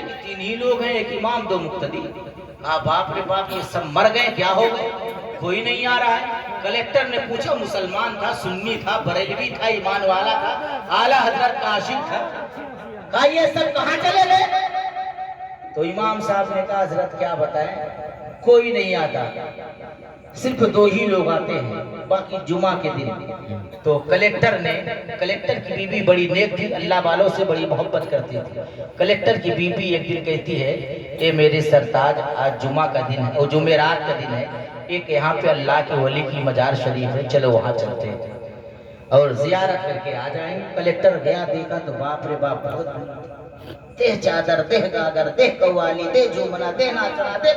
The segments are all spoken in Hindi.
है कि 3 ही लोग हैं, एक इमाम 2 मुक्तदी। बाप रे बाप, ये सब मर गए, क्या हो गए, कोई नहीं आ रहा है। कलेक्टर ने पूछा, मुसलमान था, सुन्नी था, बरेलवी था, ईमान वाला था, आला हजरत का आशिक था, कहा ये सब कहाँ चले गए? तो इमाम साहब ने कहा, हजरत क्या बताएं, कोई नहीं आता, सिर्फ 2 ही लोग आते हैं, बाकी जुमा के दिन। तो कलेक्टर की बीबी बड़ी नेक थी, अल्लाह वालों से बड़ी मोहब्बत करती थी। कलेक्टर की बीबी एक दिन कहती है, ए मेरे सरताज, आज जुमा का दिन है और जुमेरात का दिन है, एक यहाँ पे अल्लाह के वली की मजार शरीफ है, चलो वहाँ चलते हैं और जियारत करके आ जाएंगे। कलेक्टर गया, देखा तो बाप रे बाप, बहुत देह चादर, देह गागर, देह कव्वाली, देह झूमना, देह नाचना, देह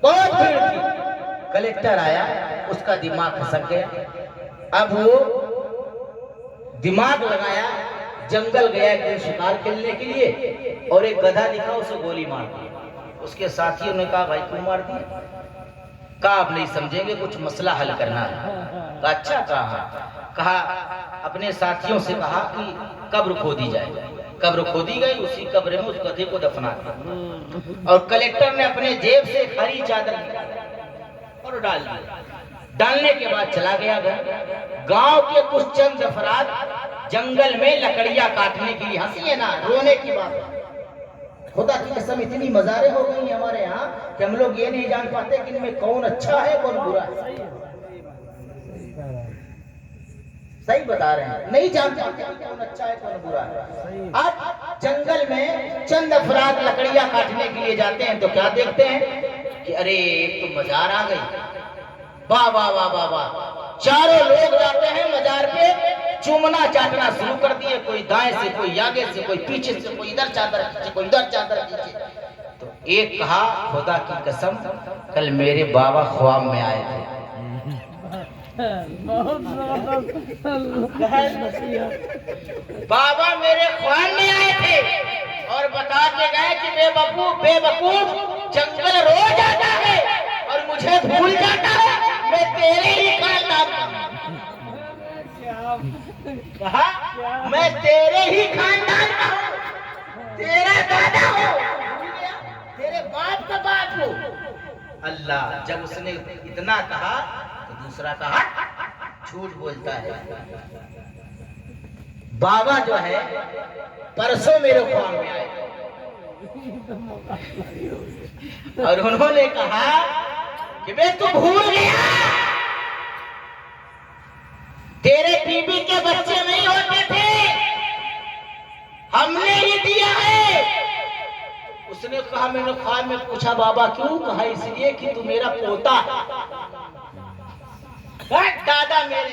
बहुत भीड़ थी। कलेक्टर आया, उसका दिमाग खसक गया। अब वो दिमाग लगाया, जंगल गया एक दिन शिकार खेलने के लिए और एक गधा दिखा, उसे गोली मार दी। उसके साथियों ने कहा, भाई क्यों मार दी? कहा आप नहीं समझेंगे, कुछ मसला हल करना है। कहा अच्छा, कहा अपने साथियों से कहा कि कब्र खोदी जाए। कब्र खोदी गई, उसी कब्र में उस गधे को दफना दिया। और कलेक्टर ने अपने जेब से हरी चादर और डाल दिया। डालने के बाद चला गया घर। गांव के कुछ चंद अफराद जंगल में लकड़ियां काटने के लिए, हंसी है ना, रोने की बात। खुदा की कसम, इतनी मजारें हो गई हमारे यहाँ कि हम लोग ये नहीं जान पाते कि इनमें कौन अच्छा है कौन बुरा है। सही बता रहे हैं, नहीं जान पाते कि कौन अच्छा है कौन बुरा है। अब जंगल में चंद अफराद लकड़ियां काटने के लिए जाते हैं तो क्या देखते हैं कि अरे एक तो मजार आ गई, वाह वाह वाह वाह वाह। चारों लोग जाते हैं मजार पे, चूमना चाटना शुरू कर दिए, कोई दाएं से, कोई आगे से, कोई पीछे से, कोई इधर चादर खींचे, कोई इधर चादर खींचे। तो एक कहा, खुदा की कसम, कल मेरे बाबा ख्वाब में आए थे। बाबा मेरे ख्वाब में आए थे और बता के गए कि बेवकूफ जंगल रोज आता है और मुझे भूल जाता है, मैं तेरे ही खानदान का। कहा मैं तेरे ही खानदान का हूँ, तेरा दादा हूँ, तेरे बाप का बाप हूँ। अल्लाह, जब उसने इतना कहा तो दूसरा कहा, झूठ बोलता है, बाबा जो है परसों मेरे ख्वाब में आए और उन्होंने कहा कि मैं तू भूल गया, तेरे बीबी के बच्चे नहीं होते थे, हमने ही दिया है। उसने कहा, मैंने ख्वाब में पूछा बाबा क्यों? कहा इसलिए कि तू मेरा पोता है। दादा मेरे,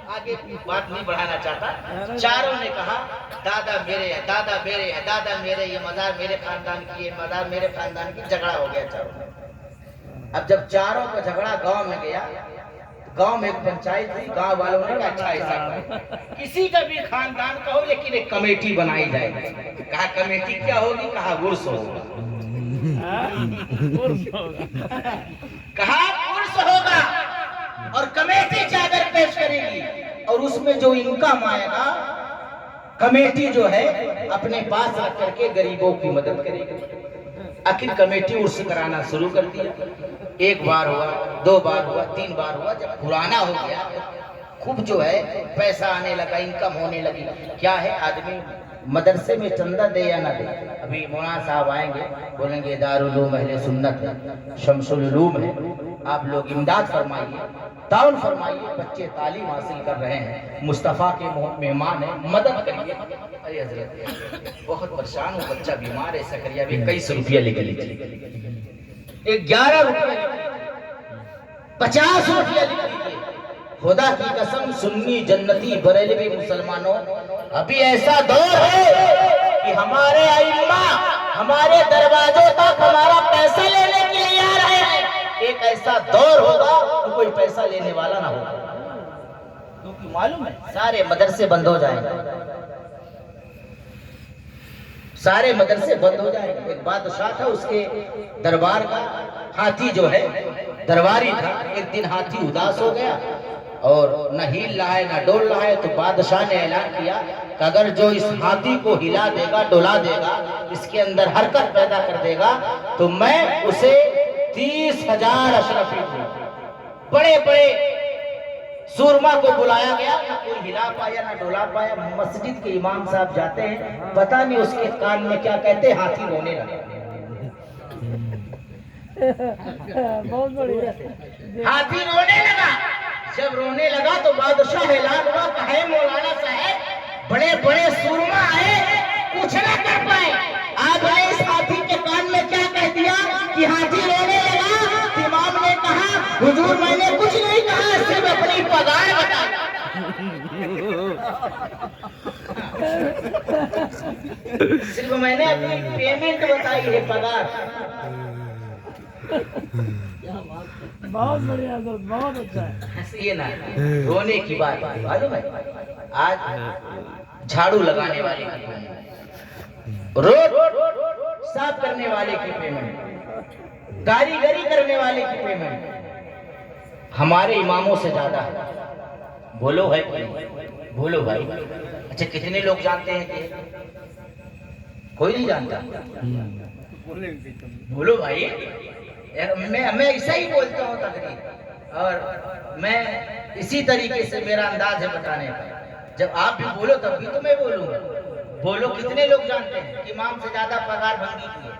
आगे बात नहीं बढ़ाना चाहता। चारों ने कहा दादा मेरे है, दादा मेरे है, दादा मेरे, ये मजार मेरे खानदान की, ये मजार मेरे खानदान की। झगड़ा हो गया चारों में। अब जब चारों का झगड़ा गांव में गया, गांव में एक पंचायत थी, गांव वालों ने कहा अच्छा ऐसा करो, किसी का भी खानदान का हो लेकिन एक कमेटी बनाई जाएगी। कहा कमेटी क्या होगी? कहा उर्स होगा। कहा उर्स होगा और कमेटी चादर पेश करेगी और उसमें जो इनकम आएगा कमेटी जो है अपने पास रख करके गरीबों की मदद करेगी। आखिर कमेटी उर्स कराना शुरू कर दिया। 1 बार हुआ, 2 बार हुआ, 3 बार हुआ। जब पुराना हो गया तो खूब जो है पैसा आने लगा, इनकम होने लगी। क्या है, आदमी मदरसे में चंदा दे या ना दे। अभी मौलाना साहब आएंगे, बोलेंगे दारुल उलूम अहले सुन्नत है, शमसुल उलूम है, आप लोग इमदाद फरमाइए, ताउन फरमाइए, बच्चे तालीम हासिल कर रहे हैं, मुस्तफ़ा के मेहमान हैं, मदद करिए। अरे हजरत बहुत परेशान हूँ, बच्चा बीमार है, सकरिया भी कई सौ रुपया लेके लीजिए, 11 रुपया, 50 रुपया लिख लीजिए। खुदा की कसम, सुन्नी जन्नती बरेलवी मुसलमानों, अभी ऐसा दौर है कि हमारे अइम्मा हमारे दरवाजों तक हमारा पैसा लेने के लिए आ रहे हैं। एक ऐसा दौर होगा तो कोई पैसा लेने वाला ना होगा, क्योंकि मालूम है सारे मदरसे बंद हो जाएंगे, सारे मदरसे बंद हो जाएंगे। एक बादशाह था, उसके दरबार का हाथी जो है दरबारी था, एक दिन हाथी उदास हो गया और न हिल रहा है न डोल रहा है, तो बादशाह ने ऐलान किया कि अगर जो इस हाथी को हिला देगा, डोला देगा, इसके अंदर हरकत पैदा कर देगा, तो मैं उसे 30,000 अशरफी दूंगा। बड़े बड़े सूरमा को बुलाया गया, ना कोई हिला पाया ना डोला पाया। मस्जिद के इमाम साहब जाते हैं, पता नहीं उसके कान में क्या कहते, हाथी रोने लगा। बहुत बढ़िया। हाथी रोने लगा। जब रोने लगा तो बादशाह ऐलान हुआ, कहे मौलाना साहब बड़े बड़े सूरमा आए, कुछ ना कर पाए, आपने इस हाथी के कान में क्या कह दिया कि हाथी रोने लगा। इमाम ने कहा, हुजूर मैंने कुछ नहीं कहा, सिर्फ अपनी पगार बता। सिर्फ मैंने अपनी पेमेंट बताई है, पगार। बहुत बढ़िया सर, बहुत अच्छा है। हंसिए ना, रोने की बात मालूम है। आज झाड़ू लगाने वाले की पेमेंट, रोड साफ करने वाले की पेमेंट, कारीगरी करने वाले की पेमेंट हमारे इमामों से ज्यादा है। बोलो भाई, बोलो भाई। अच्छा, कितने लोग जानते हैं कि कोई नहीं जानता? बोलो भाई। मैं ऐसा ही बोलता हूँ तकरीर, और मैं इसी तरीके से मेरा अंदाज है बताने का। जब आप भी बोलो तब भी तो मैं बोलूंगा। बोलो, कितने लोग जानते हैं कि इमाम से ज्यादा पगार भंगी की है?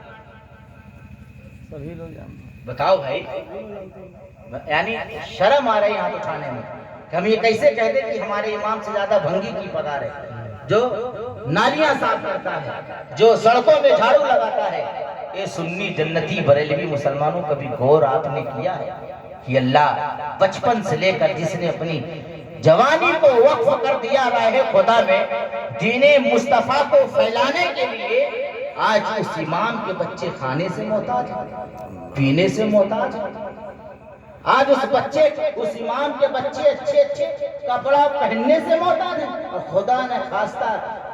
सभी लोग जानते हैं। बताओ भाई। यानी शर्म आ रही है हाथ उठाने में। हम ये कैसे कह दें कि हमारे इमाम से ज्यादा भंगी की पगार है? जो नालियां साफ करता है, जो सड़कों में झाड़ू लगाता है, ये सुन्नी जन्नती बरेलवी मुसलमानों कभी गौर आपने किया है कि अल्लाह बचपन से लेकर जिसने अपनी जवानी को वक्फ कर दिया राह खुदा में दीने मुस्तफा को फैलाने के लिए, आज उस इमाम के बच्चे खाने से मोहताज, पीने से मोहताज। आज उस इमाम के बच्चे अच्छे अच्छे कपड़ा पहनने से मोहताज है। और खुदा ने खास्ता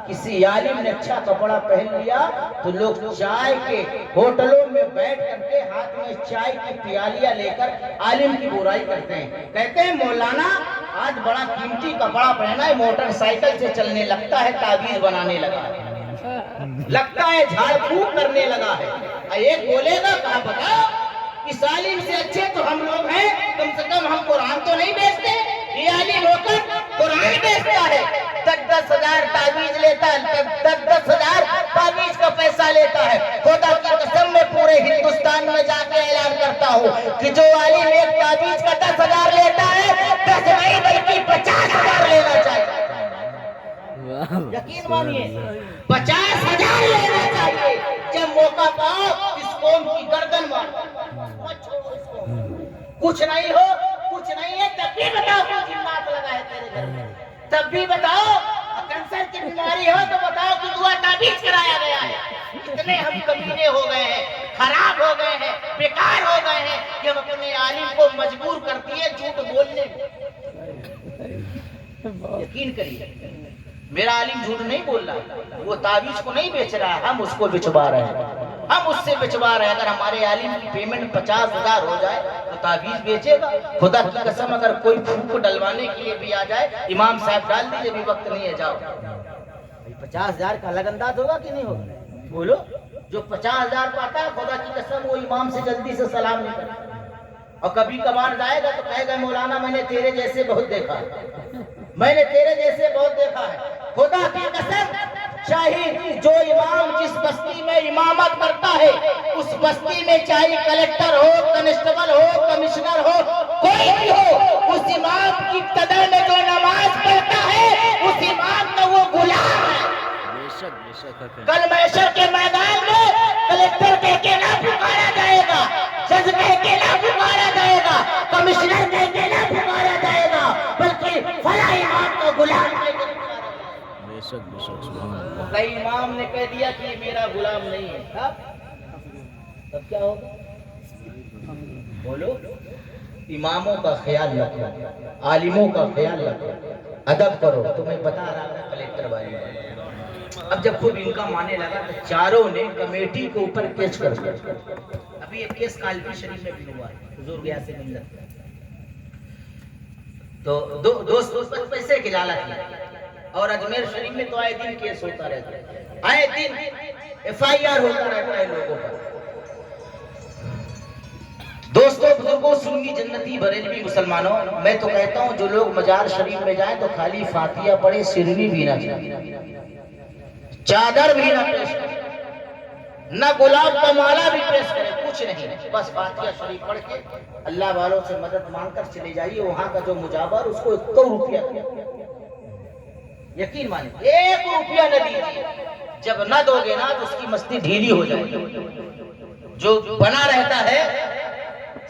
किसी आलिम ने अच्छा कपड़ा पहन लिया तो लोग चाय के होटलों में बैठ करके हाथ में चाय की प्यालियां लेकर आलिम की बुराई करते हैं। कहते हैं मौलाना आज बड़ा कीमती कपड़ा पहना है, मोटरसाइकिल से चलने लगता है, ताबीज बनाने लगा है, लगता है झाड़ फूक करने लगा है। एक बोलेगा कहा बताओ, इस आलिम से अच्छे तो हम लोग हैं, कम से कम हम कुरान तो नहीं बेचते। ये आलिम होकर कुरान बेचता है, 10,000 ताबीज लेता है, 10,000 ताबीज का पैसा लेता है। खुदा की कसम मैं पूरे हिंदुस्तान में जाके ऐलान करता हूँ कि जो आलिम एक ताबीज का 10,000 लेता है, 10 नहीं बल्कि 50,000 लेना चाहिए। यकीन मानिए, 50,000 लेना चाहिए। जब मौका पाओ इस कौम की गर्दन मारो। कुछ नहीं हो, कुछ नहीं है, तब भी बताओ कोई जिन्नात लगा है तेरे घर में, तब भी बताओ। कैंसर की बीमारी हो तो बताओ कि दुआ ताबीज कराया गया है। इतने हम कमीने हो गए हैं, खराब हो गए हैं, बेकार हो गए हैं कि हम अपने आलिम को मजबूर करती है झूठ बोलने में। यकीन करिए, मेरा आलिम झूठ नहीं बोल रहा, वो ताबीज को नहीं बेच रहा है, हम उसको बिचवा रहे हैं, हम उससे बिचवा रहे हैं। अगर हमारे आलिम की पेमेंट 50,000 हो जाए तो ताबीज बेचेगा। खुदा की कसम, अगर कोई फूक डलवाने के लिए भी आ जाए, इमाम साहब डाल दीजिए, भी वक्त नहीं है, जाओ। 50,000 का अलग अंदाज होगा कि नहीं होगा? बोलो। जो 50,000 पाता है, खुदा की कसम वो इमाम से जल्दी से सलाम नहीं करता। और कभी कभार जाएगा तो कहेगा मौलाना मैंने तेरे जैसे बहुत देखा है, मैंने तेरे जैसे बहुत देखा है। खुदा की कसम, चाहे जो इमाम जिस बस्ती में इमामत करता है, उस बस्ती में चाहे कलेक्टर हो, कांस्टेबल हो, कमिश्नर हो, कोई भी हो, उस इमाम की कदर में जो नमाज पढ़ता है, उस इमाम का वो गुलाम है। कल महशर के मैदान में कलेक्टर कह के ना पुकारा जाएगा, जज कह के ना पुकारा जाएगा, कमिश्नर कह के ना पुकारा जाएगा, बल्कि फला इमाम का गुलाम है। कई इमाम ने कह दिया कि मेरा गुलाम नहीं है, तब क्या होगा? बोलो। इमामों का ख्याल रखो, आलिमों का ख्याल रखो, अदब करो। तुम्हें बता रहा था कलेक्टर वाली बात। अब जब खूब इनका माने लगा तो चारों ने कमेटी के ऊपर केस कर दिया। अभी एक केस कालपी शरीफ में भी हुआ है, हुजूर गया से मिलत। तो दोस्त पैसे के लालच में, और अजमेर शरीफ में तो आए दिन केस होता रहता है, आए दिन FIR होता रहता है लोगों पर। दोस्तों बुजुर्गों, सुन्नी जन्नती बरेलवी मुसलमानों, मैं तो कहता हूं जो लोग मजार शरीफ में जाएं तो खाली फातिया पढ़े, सिरनी भी ना चादर भी ना पेश करें, न गुलाब का माला भी पेश करें, कुछ नहीं, बस फातिया शरीफ पढ़ के अल्लाह वालों से मदद मांगकर चले जाइए। वहां का जो मुजावर उसको 1 रुपया, यकीन मानिए 1 रुपया न दीजिए। जब न दोगे ना तो उसकी मस्ती ढीली हो जाएगी। जो बना रहता है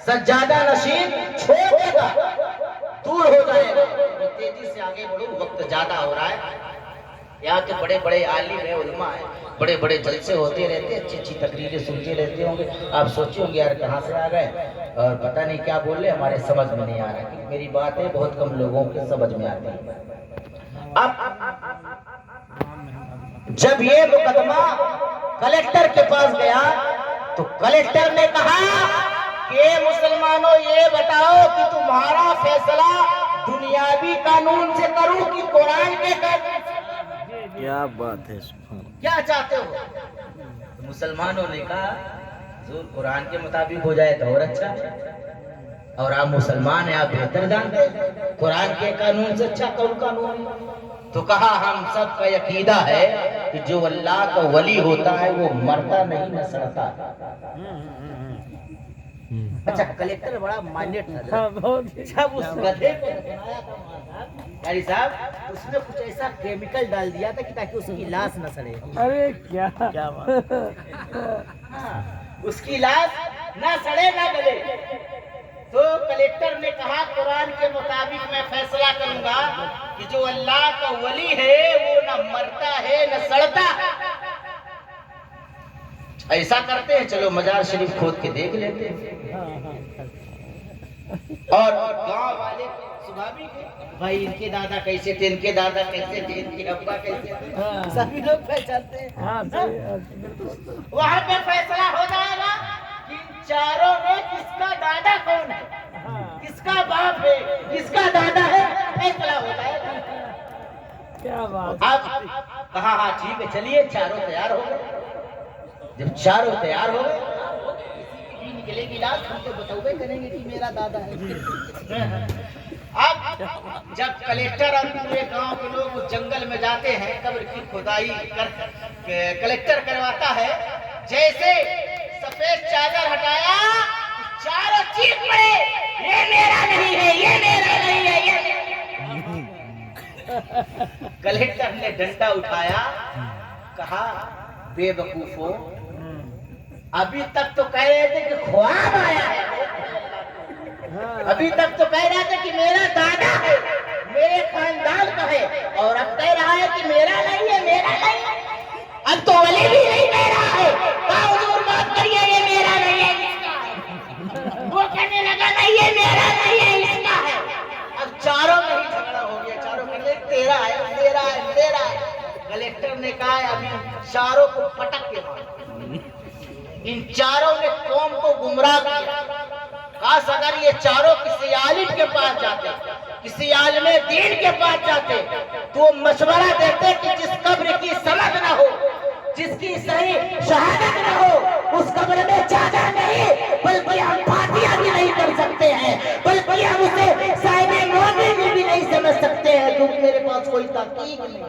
सज्जादा नशीन छोड़ देगा, दूर हो जाएगा। तेजी से आगे बढ़ो, वक्त ज्यादा हो रहा है। यहाँ के बड़े बड़े आलिम है, उलमा है, बड़े बड़े जलसे होते रहते, अच्छी अच्छी तकरीरें सुनते रहते होंगे। आप सोचे होंगे यार कहाँ से आ गए और पता नहीं क्या बोल रहे, हमारे समझ में नहीं आ रहा। मेरी बात है बहुत कम लोगों के समझ में आती है। अब जब ये मुकदमा कलेक्टर के पास गया तो कलेक्टर ने कहा कि मुसलमानों ये बताओ कि तुम्हारा फैसला दुनियावी कानून से करूं कि कुरान के कानून से? क्या बात है, क्या चाहते हो? तो मुसलमानों ने कहा जो कुरान के मुताबिक हो जाए तो और अच्छा है, और आप मुसलमान हैं, आप बेहतर जानते हैं कुरान के कानून से अच्छा कौन कानून है। तो कहा हम सब का यकीदा है कि जो अल्लाह का वली होता है वो मरता नहीं न सड़ता। अच्छा कलेक्टर बड़ा माइंडेड था, जब उस गधे को दफनाया था कारी साहब, उसने कुछ ऐसा केमिकल डाल दिया था कि ताकि उसकी लाश न सड़े। अरे क्या बात, उसकी लाश न सड़े न गले। तो कलेक्टर ने कहा कुरान के मुताबिक मैं फैसला करूंगा कि जो अल्लाह का वली है वो न मरता है न सड़ता। ऐसा करते हैं, चलो मजार शरीफ खोद के देख लेते हैं। और गांव वाले स्वाभाविक है, भाई इनके दादा कैसे थे, इनके दादा कैसे थे, इनके अब्बा कैसे थे, सभी लोग पहचानते हैं। वहां पे फैसला हो जाएगा कि इन चारों में किसका दादा कौन है, किसका बाप है, किसका दादा है, फैसला हो जाएगा। क्या बात। अब कहा हाँ ठीक है चलिए, चारों तैयार हो गए। जब चारों तैयार हो गए, निकलेगी लाश, हमको बताओगे करेंगे कि मेरा दादा है। अब जब कलेक्टर और पूरे गांव के लोग उस जंगल में जाते हैं, कब्र की खुदाई कलेक्टर करवाता है। जैसे सफेद चादर हटाया, चारों चीख पड़े, ये मेरा नहीं है, ये मेरा नहीं है, ये कलेक्टर ने डंडा उठाया, कहा बेवकूफो, अभी तक तो कह रहे थे कि ख्वाब आया है, अभी तक तो कह रहा था कि मेरा दादा है, मेरे खानदान का है, और अब कह रहा है कि मेरा नहीं है, मेरा नहीं है। अब तो वली भी नहीं मेरा है, हुजूर बात करिए, ये मेरा नहीं है, इसका है। वो कहने लगा नहीं ये मेरा नहीं है, इसका है। अब चारों में ही झगड़ा हो गया, चारों कहने तेरा है, मेरा है, मेरा है। कलेक्टर ने कहा अभी चारों को पटक के मारो। इन चारों ने कौम को गुमराह किया। काश अगर ये चारों किसी आलिम के पास जाते, किसी आलिम दीन के पास जाते, तो मशवरा देते कि जिस कब्र की समझ न हो, जिसकी सही शहादत न हो, उस कब्र में चादर नहीं बल्कि हम फातिहा भी नहीं कर सकते हैं, बल्कि हम उसे साहिबे मौत भी नहीं समझ सकते हैं, क्योंकि मेरे पास कोई तहकीक नहीं।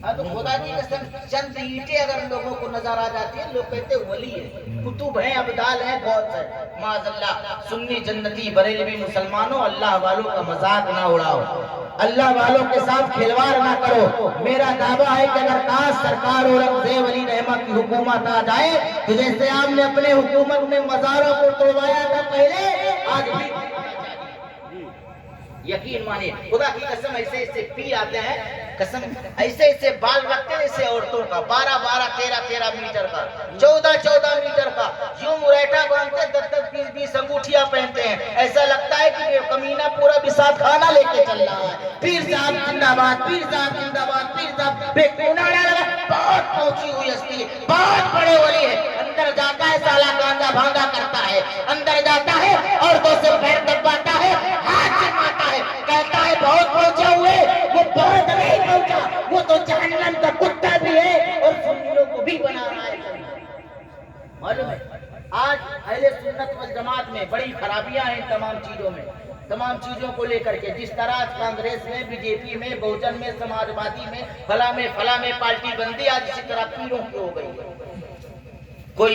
हाँ तो खुदा की कसम चंद ईंटें अगर लोगों को नजर आ जाती है, लोग कहते वली है, कुतुब है, अब्दाल है, बहुत है। माज़अल्लाह, सुन्नी जन्नती बरेलवी मुसलमानों, अल्लाह वालों का मजाक ना उड़ाओ, अल्लाह वालों के साथ खिलवाड़ ना करो। मेरा दावा है कि अगर काश सरकार औरंगजेब अली रहमा की हुकूमत आ जाए, तो जैसे आपने अपने हुकूमत में मजारों को तोड़वाया था पहले, आज भी यकीन मानिए, खुदा की कसम ऐसे ऐसे पी आते हैं, कसम ऐसे ऐसे बाल रखते हैं जैसे औरतों का, 12-12, 13-13 मीटर का, 14-14 मीटर का, यूं मुरैठा बांधते, 10-10, 20-20 अंगूठियां पहनते हैं। ऐसा लगता है कि कमीना पूरा बिसात खाना लेके चल रहा है। पीर साहब जिंदाबाद, पीर साहब जिंदाबाद, पीर साहब बेकूना लगा। बहुत पहुंची हुई हस्ती, बहुत बड़े वली है। अंदर जाता है साला गांजा भांगा करता है, अंदर जाता है औरतों से पैर दबाता है, हाथ मालूम है आज अहले सुन्नत वल जमात में बड़ी खराबियां हैं तमाम चीजों में, तमाम चीजों को लेकर के। जिस तरह आज कांग्रेस में, बीजेपी में, बहुजन में, समाजवादी में, फला में पार्टी बंदी, आज इसी तरह पीरों की हो गई है। कोई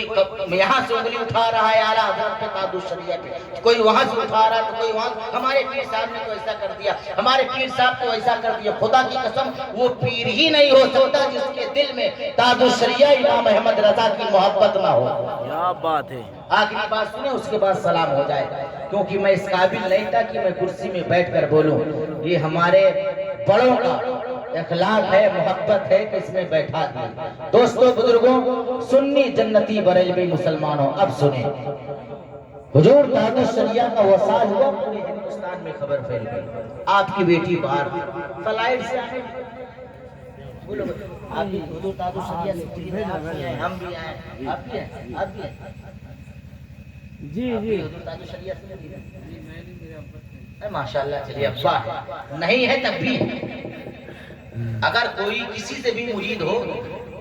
यहाँ से उंगली उठा रहा है आला हजरत पे, तादुस शरिया पे, कोई वहां से उठा रहा है तो कोई वहां। हमारे पीर साहब ने तो ऐसा कर दिया, हमारे पीर साहब तो ऐसा कर दिया। खुदा की कसम वो पीर ही नहीं हो सकता जिसके दिल में तादुस शरिया इमाम अहमद रजा की मोहब्बत ना हो। क्या बात है। आखिरी बात सुने उसके बाद सलाम हो जाएगा, क्योंकि मैं इस काबिल नहीं था कि मैं कुर्सी में बैठकर बोलूं। ये हमारे बड़ों का इखलाक है, मोहब्बत है कि इसमें बैठा दिए। दोस्तों बुजुर्गों, सुन्नी जन्नती बरेलवी मुसलमानों, अब सुने। हुजूर तादुस शरिया का वसाल हुआ, पूरे हिंदुस्तान में खबर फैल गई। आपकी बेटी बाहर फ्लाइट से आए, बोलो आपकी हुजूर तादुस शरिया से फ्री है, आप भी आए, हम भी आए, आप भी हैं, आप भी हैं। जी जी हुजूर तादुस शरिया से माशाल्लाह। चलिए अब्बा नहीं है तब भी, अगर कोई किसी से भी मुरीद हो,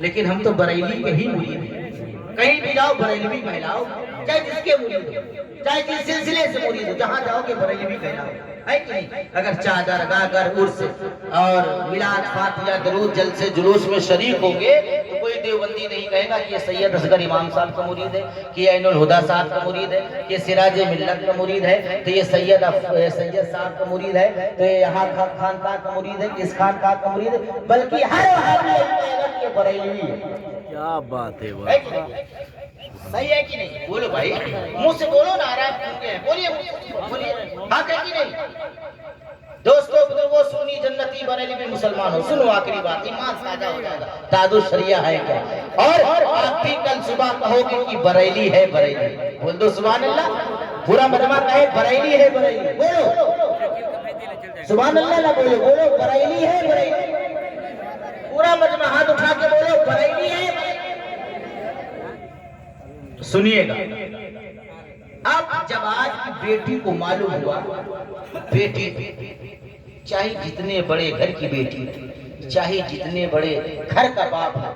लेकिन हम तो बरेली के ही मुरीद हैं। कहीं भी जाओ बरेलवी कहलाओ, चाहे जिसके मुरीद हो, चाहे जिस सिलसिले से मुरीद हो, जहाँ जाओगे बरेलवी कहलाओ, है कि नहीं? अगर चादर गागर उर्स और मिलाद फातिहा दरूद जलसे जुलूस में शरीक होंगे तो कोई देवबंदी नहीं कहेगा कि ये सैयद असगर इमाम साहब का मुरीद है, कि ये ऐनुल हुदा साहब का मुरीद है, कि ये सिराज मिल्लत का मुरीद है, तो ये सैयद साहब का मुरीद है, तो ये यहाँ खानकाह का मुरीद है, इस खानकाह का मुरीद है। बल्कि हर आदमी कहेगा कि ये बरेलवी है। क्या बात है। है कि नहीं? सही है कि नहीं? बोलो भाई, मुंह से बोलो ना, आराम होंगे, बोलिए बोलिए, हाँ है कि नहीं? दोस्तों बुजुर्गों, सुन्नी जन्नती बरेलवी मुसलमानों, सुनो आखिरी बात, ईमान साझा हो जाएगा। तादुस शरिया है क्या? और आप भी कल सुबह कहोगे कि बरेली है, बरेली बोल दो सुभान अल्लाह। पूरा मजमा कहे बरेली है, बरेली बोलो, सुभान अल्लाह ना बोलो, बोलो बरेली है, बरेली। पूरा मजमा हाथ उठा के बोलो बरेली है। सुनिएगा, अब जब आज की बेटी को मालूम हुआ, बेटी चाहे जितने बड़े घर की बेटी, चाहे जितने बड़े घर का बाप है,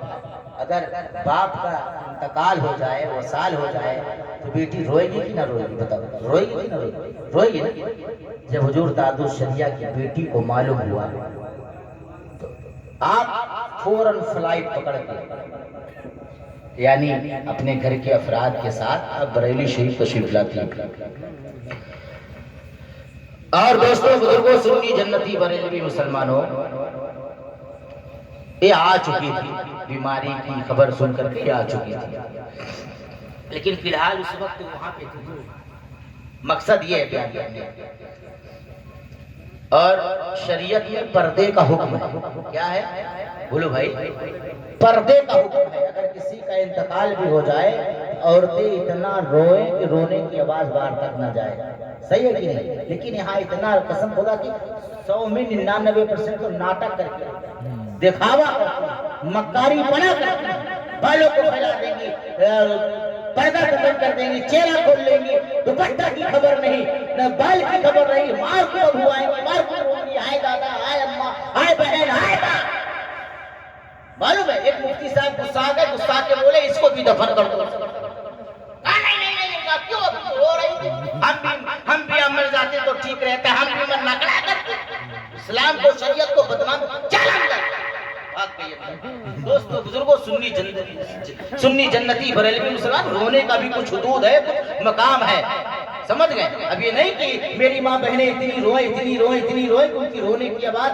अगर बाप का इंतकाल हो जाए, वसाल हो जाए, तो बेटी रोएगी कि ना रोएगी? बताओ, रोएगी कि ना रोएगी? रोएगी ना। जब हुजूर तादुस शरिया की बेटी को मालूम हुआ तो आप फौरन फ्लाइट पकड़ के, यानी अपने घर के अफराद के साथ अब बरेली शरीफ तशरीफ लाती। और दोस्तों बुजुर्गों, सुन्नी जन्नती बरेलवी मुसलमानों, ये आ चुकी थी, बीमारी की खबर सुनकर के आ चुकी थी, लेकिन फिलहाल उस वक्त वहां पे थी। मकसद ये है बयान करने, और शरीयत में पर्दे का हुक्म है। क्या है बोलो भाई? पर्दे का हुक्म है। अगर किसी का इंतकाल भी हो जाए, औरतें इतना रोए कि रोने की आवाज बाहर तक न जाए। सही है कि नहीं? लेकिन यहाँ इतना कसम खुदा की 100 में 99% तो नाटक करके, दिखावा करके, मक्कारी बना करके, बालों को फैला देंगी, पर्दा खत्म कर देंगी, चेहरा खोल लेंगी, दुपट्टा की खबर नहीं, न बाल की खबर नहीं, मार को बुआएंगी, मार को रोएंगी, हाय दादा, हाय अम्मा, हाय बहन, हाय बाप। मालूम है एक मुफ्ती साहब गुस्सा आ गए, गुस्सा के बोले इसको भी दफन कर दो। क्यों रो रही? हम भी मर जाते तो ठीक रहता, हम भी मर नकड़ा करते, इस्लाम को शरीयत को बदनाम चालान कर। दोस्तों बुजुर्गों, सुन्नी जन्नती बरेलवी मुसलमान, रोने का भी कुछ हुदूद है, कुछ मकाम है, समझ गए? अब ये नहीं कि मेरी माँ बहनें इतनी रोए, इतनी रोए, इतनी रोए, उनकी रोने की आवाज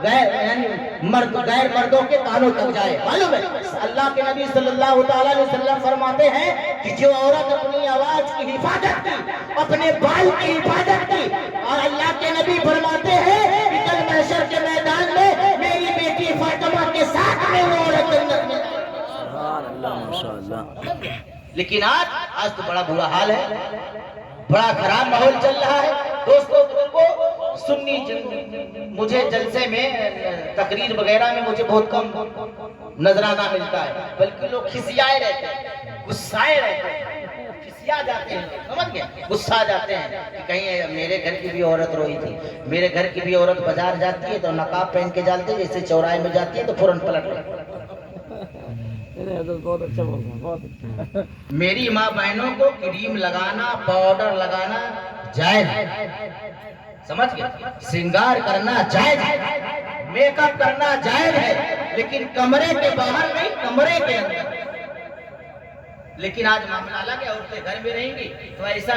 गैर मर्दों के कानों तक जाए। मालूम है अल्लाह के नबी सल्लल्लाहु अलैहि वसल्लम फरमाते हैं कि जो औरत अपनी आवाज की हिफाजत की, अपने बाल की हिफाजत की, और अल्लाह के नबी फरमाते हैं कि कल महशर के मैदान में मेरी बेटी फातिमा के साथ में वो औरत जन्नत में। लेकिन आज तो बड़ा बुरा हाल है, बड़ा खराब माहौल चल रहा है। दोस्तों बुजुर्गों, सुन्नी मुझे जलसे में, तकरीर वगैरह में मुझे बहुत कम नजराना मिलता है, बल्कि लोग खिसियाए रहते हैं, गुस्साए रहते हैं, खिसिया जाते हैं, समझ गए? गुस्सा जाते हैं कि कहीं मेरे घर की भी औरत रोई थी, मेरे घर की भी औरत बाजार जाती है तो नकाब पहन के जाती है, जैसे चौराहे में जाती है तो फौरन पलट नहीं हजरत बहुत अच्छा बोल रहे हैं, बहुत अच्छा। मेरी माँ बहनों को क्रीम लगाना, पाउडर लगाना जायज है, समझ गए? श्रृंगार करना जायज है, मेकअप करना जायज है, लेकिन कमरे के बाहर नहीं, कमरे के अंदर। लेकिन आज मामला अलग है, औरतें घर में रहेंगी तो ऐसा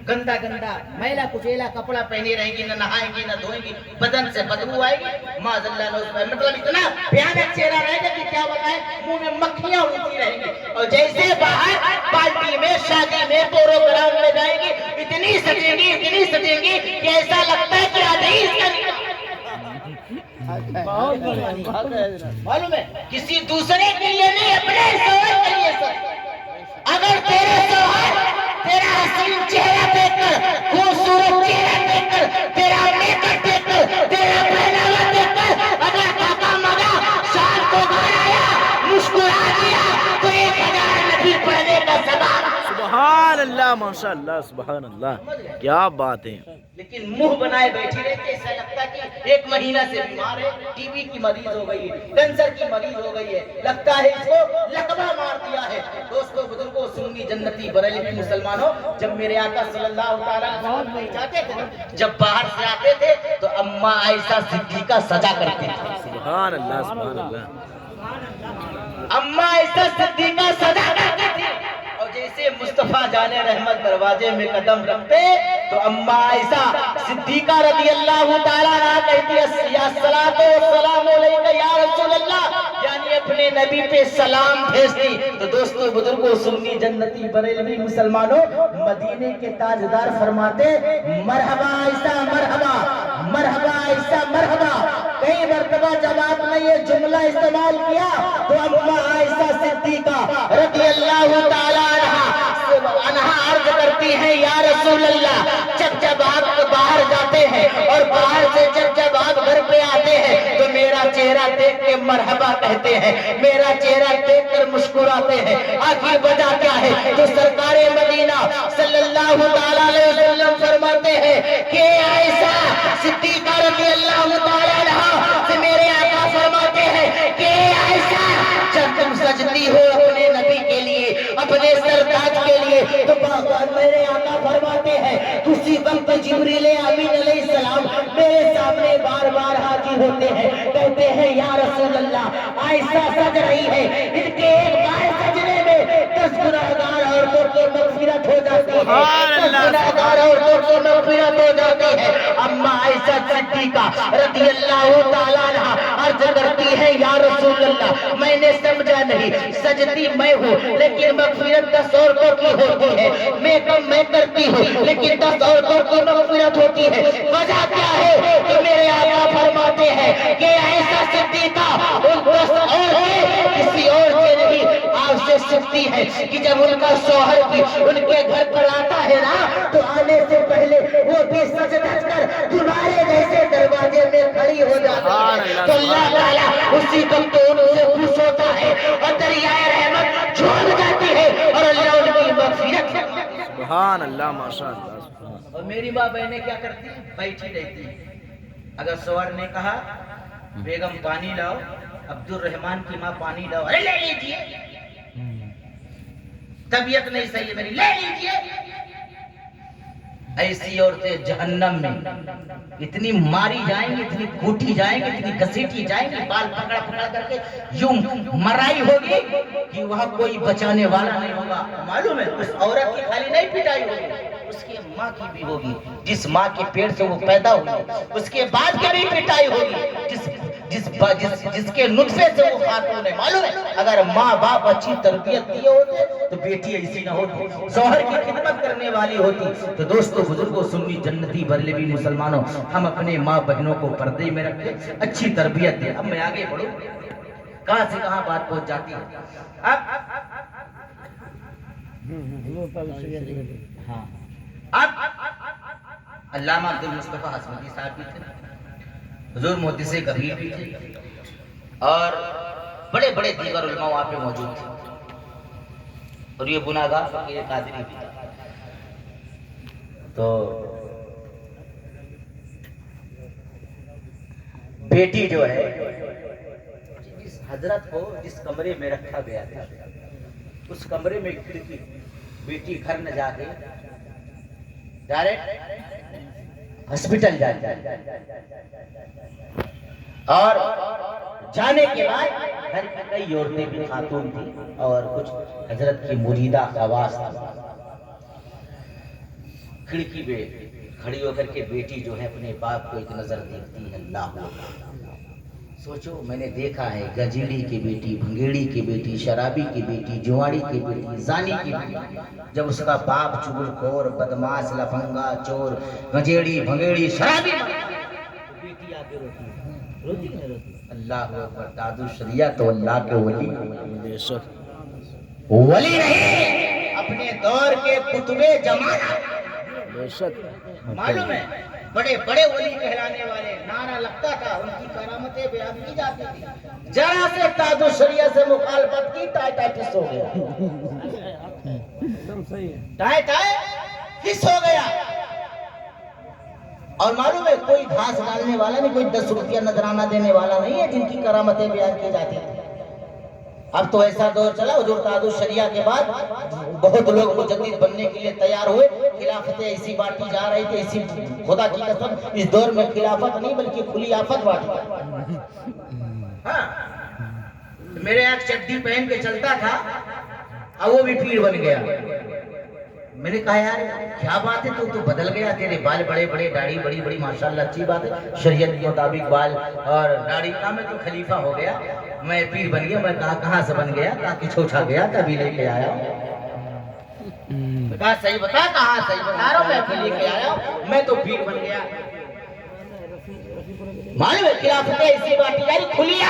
गंदा गंदा मैला कुचेला कपड़ा पहने रहेंगी, न नहाएंगी न धोएंगी, बदन से बदबू आएगी, माज़अल्लाह न उसमें, मतलब इतना भयानक चेहरा रहेगा कि क्या बताएं, मुंह में मक्खियां उड़ती रहेंगी। और जैसे बाहर पार्टी में, शादी में, प्रोग्राम में जाएंगी, इतनी सजेंगी कि ऐसा लगता है कि आज ही इसका निकाह। बहुत बढ़िया, बहुत बढ़िया। मालूम है, किसी दूसरे के लिए नहीं, अपने सवाल के लिए सर। अगर तेरे सवाल, तेरा हसीन चेहरा देखकर, खूबसूरत चेहरा देखकर, तेरा मेकअप देखकर, तेरा पहनावा देखकर, अगर काका मगा शाम को घर आया, मुस्कुरा दिया, तो 1000 नबी पढ़ने का सवाब। सुभान अल्लाह, माशाअल्लाह, सुभान अल्लाह, क्या बात है। लेकिन मुंह बनाए बैठी रहती, ऐसा लगता है कि 1 महीना से बीमार है, टीबी की मरीज हो गई है, कैंसर की मरीज हो गई है, लगता है इसको लकवा मार दिया है। दोस्तों, बुजुर्गों, सुन्नी, जन्नती, बरेलवी मुसलमानों, जब मेरे आका सल्लल्लाहु अलैहि वसल्लम जाते थे, जब बाहर से आते थे तो अम्मा आयशा सिद्दीका सजा करती थी। सुभान अल्लाह, सुभान अल्लाह। अम्मा आयशा सिद्दीका सजा करती थी। और जैसे मुस्तफा जाने रहमत दरवाजे में कदम रखते तो अम्मा आयशा सिद्दीका रज़ियल्लाहु ताला अन्हा कहती है, या सलातो सलाम अलैका या रसूल अल्लाह, यानी अपने नबी पे सलाम भेजती। तो दोस्तों, बुजुर्गों, सुन्नी, जन्नती, बरेलवी मुसलमानों, मदीने के ताजदार फरमाते, मरहबा आयशा मरहबा, मरहबा आयशा मरहबा। कई मरतबा जब आपने ये जुमला इस्तेमाल किया तो अम्मा आयशा सिद्दीका रज़ियल्लाहु ताला अन्हा अर्ज करती है, या रसूल अल्लाह, जब आप बाहर जाते हैं और बाहर से जब आप घर पे आते हैं तो मेरा चेहरा देख के मरहबा कहते हैं, मेरा चेहरा देख कर मुस्कुराते हैं। आखिर वजह क्या है? तो सरकारे मदीना सल्लल्लाहु अलैहि वसल्लम फरमाते हैं कि आयशा सिद्दीका रज़ियल्लाहु ताला अन्हा से मेरे आका फरमाते हैं कि आयशा, जब तुम सजती हो अपने नबी के लिए, अपने सरताज के लिए, तो मेरे आका फरमाते हैं उसी वक्त जिब्रील अमीन अलैहिस्सलाम मेरे सामने बार बार हाजिर होते हैं, कहते हैं, या रसूल अल्लाह, आयशा सज रही है, इनके एक बार सजने में 10 गुनाहगार औरतों की मग़फ़िरत हो जाती है, 10 गुनाहगार औरतों की मग़फ़िरत हो जाती है। अम्मा आयशा सिद्दीका रज़ियल्लाहु ताला अन्हा अर्ज करती है, या रसूल अल्लाह, मैंने समझा नहीं, सजती मैं हूँ लेकिन मग़फ़िरत 10 औरतों की होती है, मेकअप मैं करती हूँ लेकिन 10 औरतों की मग़फ़िरत होती है। वजह क्या है? तो मेरे आका फरमाते हैं कि आयशा सिद्दीका उन 10 औरतें किसी और से नहीं, आपसे सीखती है कि जब उनका शौहर भी उनके घर पर आता है ना, तो आने से पहले वो भी सज धज कर तुम्हारे जैसे दरवाजे में खड़ी हो जाती है, तो अल्लाह ताला उसी वक्त उनसे खुश होता है और दरियाए रहमत छोड़ जाती है और अल्लाह उनकी मग़फ़िरत। सुभान अल्लाह, माशाअल्लाह, सुभान। और मेरी माँ बहनें क्या करती है? बैठी रहती है। अगर शौहर ने कहा, बेगम पानी लाओ, अब्दुल रहमान की माँ पानी लाओ, अरे ले लीजिए, तबीयत नहीं सही है मेरी, ले लीजिए। ऐसी औरतें जहन्नम में इतनी मारी जाएंगी, इतनी कूटी जाएंगी, इतनी घसीटी जाएंगी, बाल पकड़ पकड़ करके यूं मराई होगी कि वहां कोई बचाने वाला नहीं होगा। मालूम है, उस औरत की खाली नहीं पिटाई होगी, उसके माँ की भी होगी, जिस माँ के पेट से वो पैदा हुई, उसके बाद की भी पिटाई होगी, जिसके नुत्फे से वो खातून है। मालूम है, अगर माँ बाप अच्छी तरबियत दिए होते तो बेटी ऐसी ना होती, शौहर की खिदमत करने वाली होती। तो दोस्तों, बुजुर्गों, सुन्नी, जन्नती, बरेलवी मुसलमानों, हम अपने माँ बहनों को पर्दे में रखें, अच्छी तरबियत दें। अब मैं आगे बढ़ूं, कहां से कहां बात पहुंच जाती है। अब अल्लामा अब्दुल मुस्तफा हसनवी साहब भी थे, हुजूर मुहद्दिस कबीर भी थे, और बड़े बड़े दीगर उलमा वहां पे मौजूद थे, और ये गुनाहगार फकीर कादरी भी था। तो बेटी जो है, हजरत को जिस कमरे में रखा गया था उस कमरे में खिड़की, बेटी घर न जाके डायरेक्ट हॉस्पिटल जा और जाने के बाद घर की कई औरतें भी खातून थी और कुछ हजरत की मुरीदा खवास थी। खिड़की पे खड़ी होकर के बेटी जो है अपने बाप को एक नजर देखती है। अल्लाह, सोचो, मैंने देखा है गजेड़ी की बेटी, भंगेड़ी की बेटी, शराबी की बेटी, जुआड़ी की बेटी, जानी की बेटी, जब उसका बाप चुगलखोर, बदमाश, लफंगा, चोर, गजेड़ी, भंगेड़ी, शराबी, बेटी आके रोती नहीं रोती। अल्लाह अकबर। दादू शरिया तो अल्लाह के वली नहीं, अपने दौर के कुतुबे जमाना, मालूम है, बड़े बड़े वली कहलाने वाले, नारा लगता था, उनकी करामतें बयान की जाती थी। जरा से ताजु शरिया से मुखालफत की, टाइटाइटिस हो गया। एकदम सही है। टाइटाइटिस हो गया। और मालूम है, कोई घास डालने वाला नहीं, कोई 10 रुपया नजराना देने वाला नहीं है जिनकी करामतें बयान की जाती थी। अब तो ऐसा दौर चला, हुजूर ताजु शरिया के बाद बहुत लोग मुजद्दिद बनने के लिए तैयार हुए। खिलाफतें ऐसी बांटी जा रही थी, ऐसी खुदा की कसम, इस दौर में खिलाफत नहीं बल्कि खुली आफत बांटी। हाँ, मेरे यहाँ चड्डी पहन के चलता था, अब वो भी पीर बन गया। मैंने कहा यार क्या बात है, तू बदल गया, तेरे बाल बड़े बड़े, दाढ़ी बड़ी बड़ी, माशाल्लाह अच्छी बात है, शरीयत के मुताबिक बाल और दाढ़ी का, मैं तो खलीफा हो गया, मैं पीर बन गया। मैं कहा से बन गया, कहा कि छोटा गया, तभी लेके आया। कहा सही बता, कहा सही बता रहा हूँ, मैं लेके आया, मैं तो पीर बन गया। मालूम है, खिलाफत ऐसी बांटी जा रही, खुली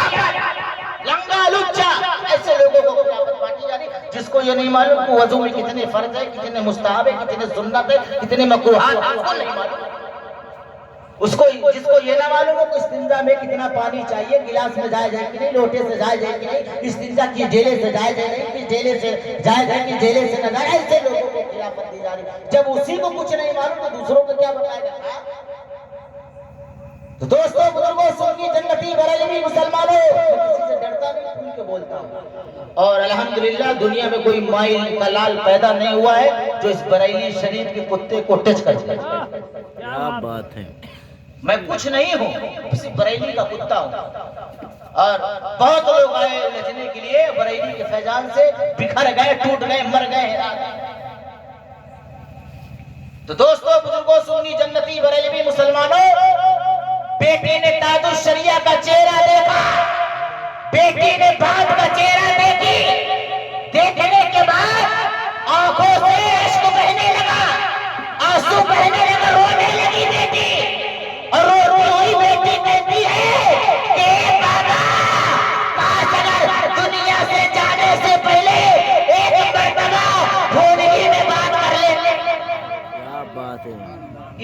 लंगा लुच्चा, ऐसे लोगों को खिलाफत बांटी जा रही जिसको ये नहीं मालूम कि वजू में कितने फर्ज है, कितने मुस्ताहब है, कितने सुन्नत है, कितने मकरूहात, उसको नहीं मालूम। उसको, जिसको ये ना मालूम हो कि इस्तिंजा में कितना पानी चाहिए, गिलास में जाए जाए कि नहीं, लोटे से जाए जाए कि नहीं, इस्तिंजा की जेले से जाए जाए नहीं, कि जेले से जाए जाए कि जेले से न जाए, ऐसे लोगों को खिलाफत दी जा रही। जब उसी को कुछ नहीं मालूम तो दूसरों को क्या बताएगा। तो दोस्तों, बुजुर्गों, सुन्नी, जन्नती, बरेलवी, मुसलमानों, किसी से डरता नहीं, खुल के बोलता हूँ। और अल्हम्दुलिल्लाह दुनिया में कोई माइल का लाल पैदा नहीं हुआ है जो इस बरेली शरीफ के कुत्ते को टच कर जाए। क्या बात है। मैं कुछ नहीं हूँ, किसी बरेली का कुत्ता हूँ। और बहुत लोग आए उलझने के लिए, बरेली के फैजान से बिखर गए, टूट गए, मर गए, हेरा गए। तो दोस्तों, बुजुर्गों, सुन्नी, जन्नती, बरेलवी, मुसलमानों, बेटी ने ताजुल शरिया का चेहरा देखा, बेटी ने बाप का चेहरा देखी, देखने के बाद आंखों से अश्क बहने लगा, आंसू बहने लगा, रोने लगी बेटी। और रोती हुई बेटी कहती है कि बाबा, काश अगर दुनिया से जाने से पहले एक मरतबा जिंदगी में बात कर ले। क्या बात है।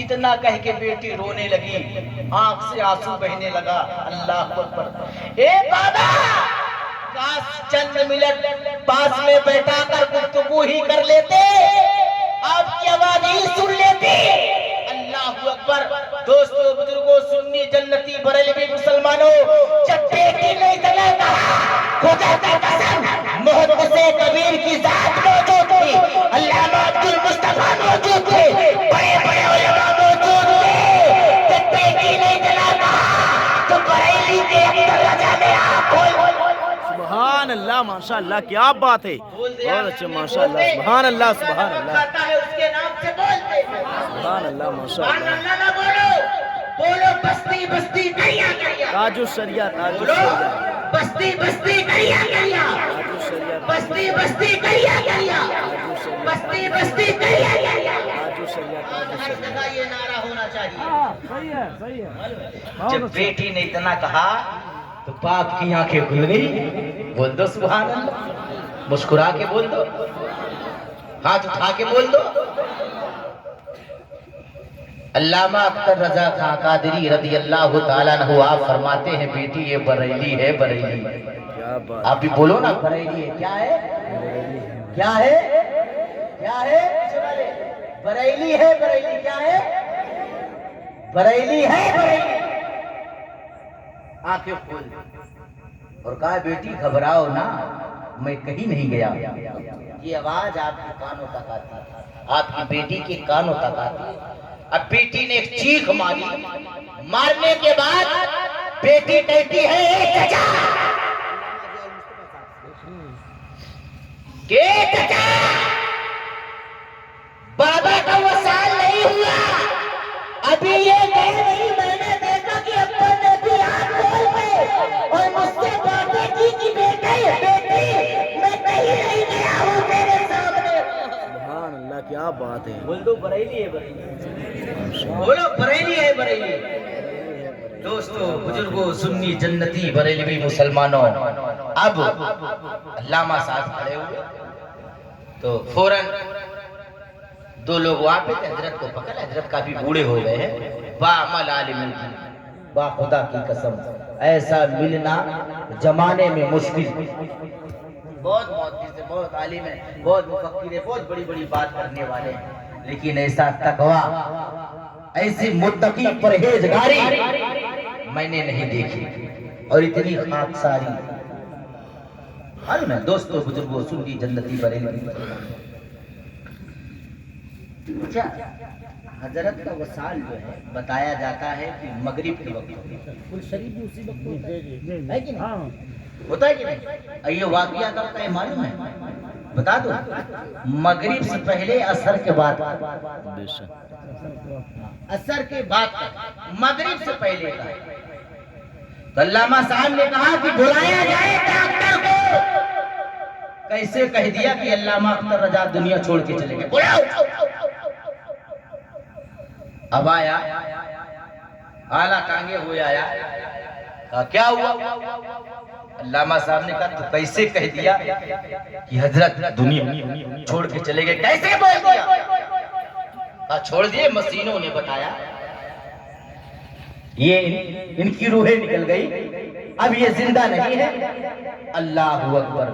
इतना कह के बेटी रोने लगी, आंख से आंसू बहने लगा। अल्लाह अकबर। ए बाबा, काश चंद मिनट पास में बैठा कर गुफ्तगू ही कर लेते, आपकी आवाज ही सुन लेते। अल्लाह अकबर। दोस्तों, बुजुर्गों, सुन्नी, जन्नती, बरेलवी, मुसलमानों, जब बेटी ने इतना कहा, खुदा की कसम, मोहब्बत कबीर की जात मौजूद थी, अल्लामा अब्दुल मुस्तफा मौजूद थे, बड़े बड़े उलमा मौजूद थे। जब बेटी ने इतना कहा तो बरेली के अंदर रजा में आंख खोल। सुभान अल्लाह, माशाअल्लाह, क्या बात है। बहुत अच्छे, माशाअल्लाह, सुभान अल्लाह, सुभान अल्लाह, खाता है उसके नाम से बोलते हैं। सुभान अल्लाह, माशाअल्लाह। अल्लाह ना बोलो, बोलो बस्ती बस्ती करिया करिया, ताजुल शरिया, ताजुल बोलो शरिया, बस्ती बस्ती करिया करिया, ताजुल शरिया, बस्ती बस्ती करिया करिया, बस्ती बस्ती करिया करिया। ताजुल शरिया, ताजुल हर शरिया। जगह ये नारा होना चाहिए। हाँ, सही है, सही है। जब बेटी ने इतना कहा तो बाप की आंखें खुल गई। बोल दो सुभान अल्लाह, मुस्कुरा के बोल दो, हाथ उठा के बोल दो। अल्लामा अख्तर रजा खां कादरी रदी अल्लाह ताला अन्हु आप फरमाते हैं, बेटी ये बरेली है, बरेली। क्या बात। आप भी बोलो ना, बरेली है। क्या है, क्या है, क्या है, बरेली है, बरेली। क्या है, बरेली है, बरेली। आंखें खोल। और कहा बेटी घबराओ ना, मैं कहीं नहीं गया। ये आवाज आपके कानों तक आती है, आपकी बेटी के कानों तक आती है। अब बेटी ने एक चीख मारी, मारने के बाद बेटी कहती है "ए चचा, के चचा, बाबा का वो साल नहीं हुआ, अभी ये गए नहीं, मैंने देखा कि अब्बा ने भी हाथ खोल गए और मुझसे बातें की कि बेटे बेटी मैं कहीं नहीं गया हूँ तेरे सामने। सुभान अल्लाह, क्या बात है। बोल दो बरेली है, बरेली बोलो, बरेली है, बरेली। दोस्तों, बुजुर्गों, सुन्नी जन्नती बरेलवी मुसलमानों, अब अल्लामा साहब खड़े हुए तो फौरन दो लोग वहां पे थे, हजरत को पकड़, हजरत काफी बूढ़े हो गए हैं। वाह अमल आलिम की, वाह खुदा की कसम, ऐसा मिलना जमाने में मुश्किल। बहुत मुहद्दिस है, बहुत आलिम है, बहुत मुफक्किर है, बहुत बड़ी बड़ी बात करने वाले हैं, लेकिन ऐसा तकवा, ऐसी मुत्तकी परहेजगारी मैंने नहीं देखी, और इतनी खाकसारी। मालूम है दोस्तों, बुजुर्गों, सुन्नी जन्नती बरेलवी, अच्छा हजरत का वसाल जो है बताया जाता है कि मगरिब के वक्त कुल शरीफ भी उसी वक्त होता है कि नहीं? होता है कि नहीं? ये वाकया कब का है मालूम है? बता दो, मगरिब से पहले असर के बाद, असर के बाद, मगरिब से पहले का। तो अल्लामा साहब ने कहा कि बुलाया जाए डॉक्टर को। कैसे कह दिया कि अल्लामा अख्तर रजा दुनिया छोड़ के चले गए, बुलाओ। अब आया, आला टांगे हुए आया, क्या हुआ? अल्लामा साहब ने कहा तो कैसे कह दिया कि हजरत दुनिया छोड़ के चले गए, कैसे बोल दिया? छोड़ दिए, मशीनों ने बताया, ये इनकी रूहें निकल गई, अब ये जिंदा नहीं है। अल्लाहु अकबर।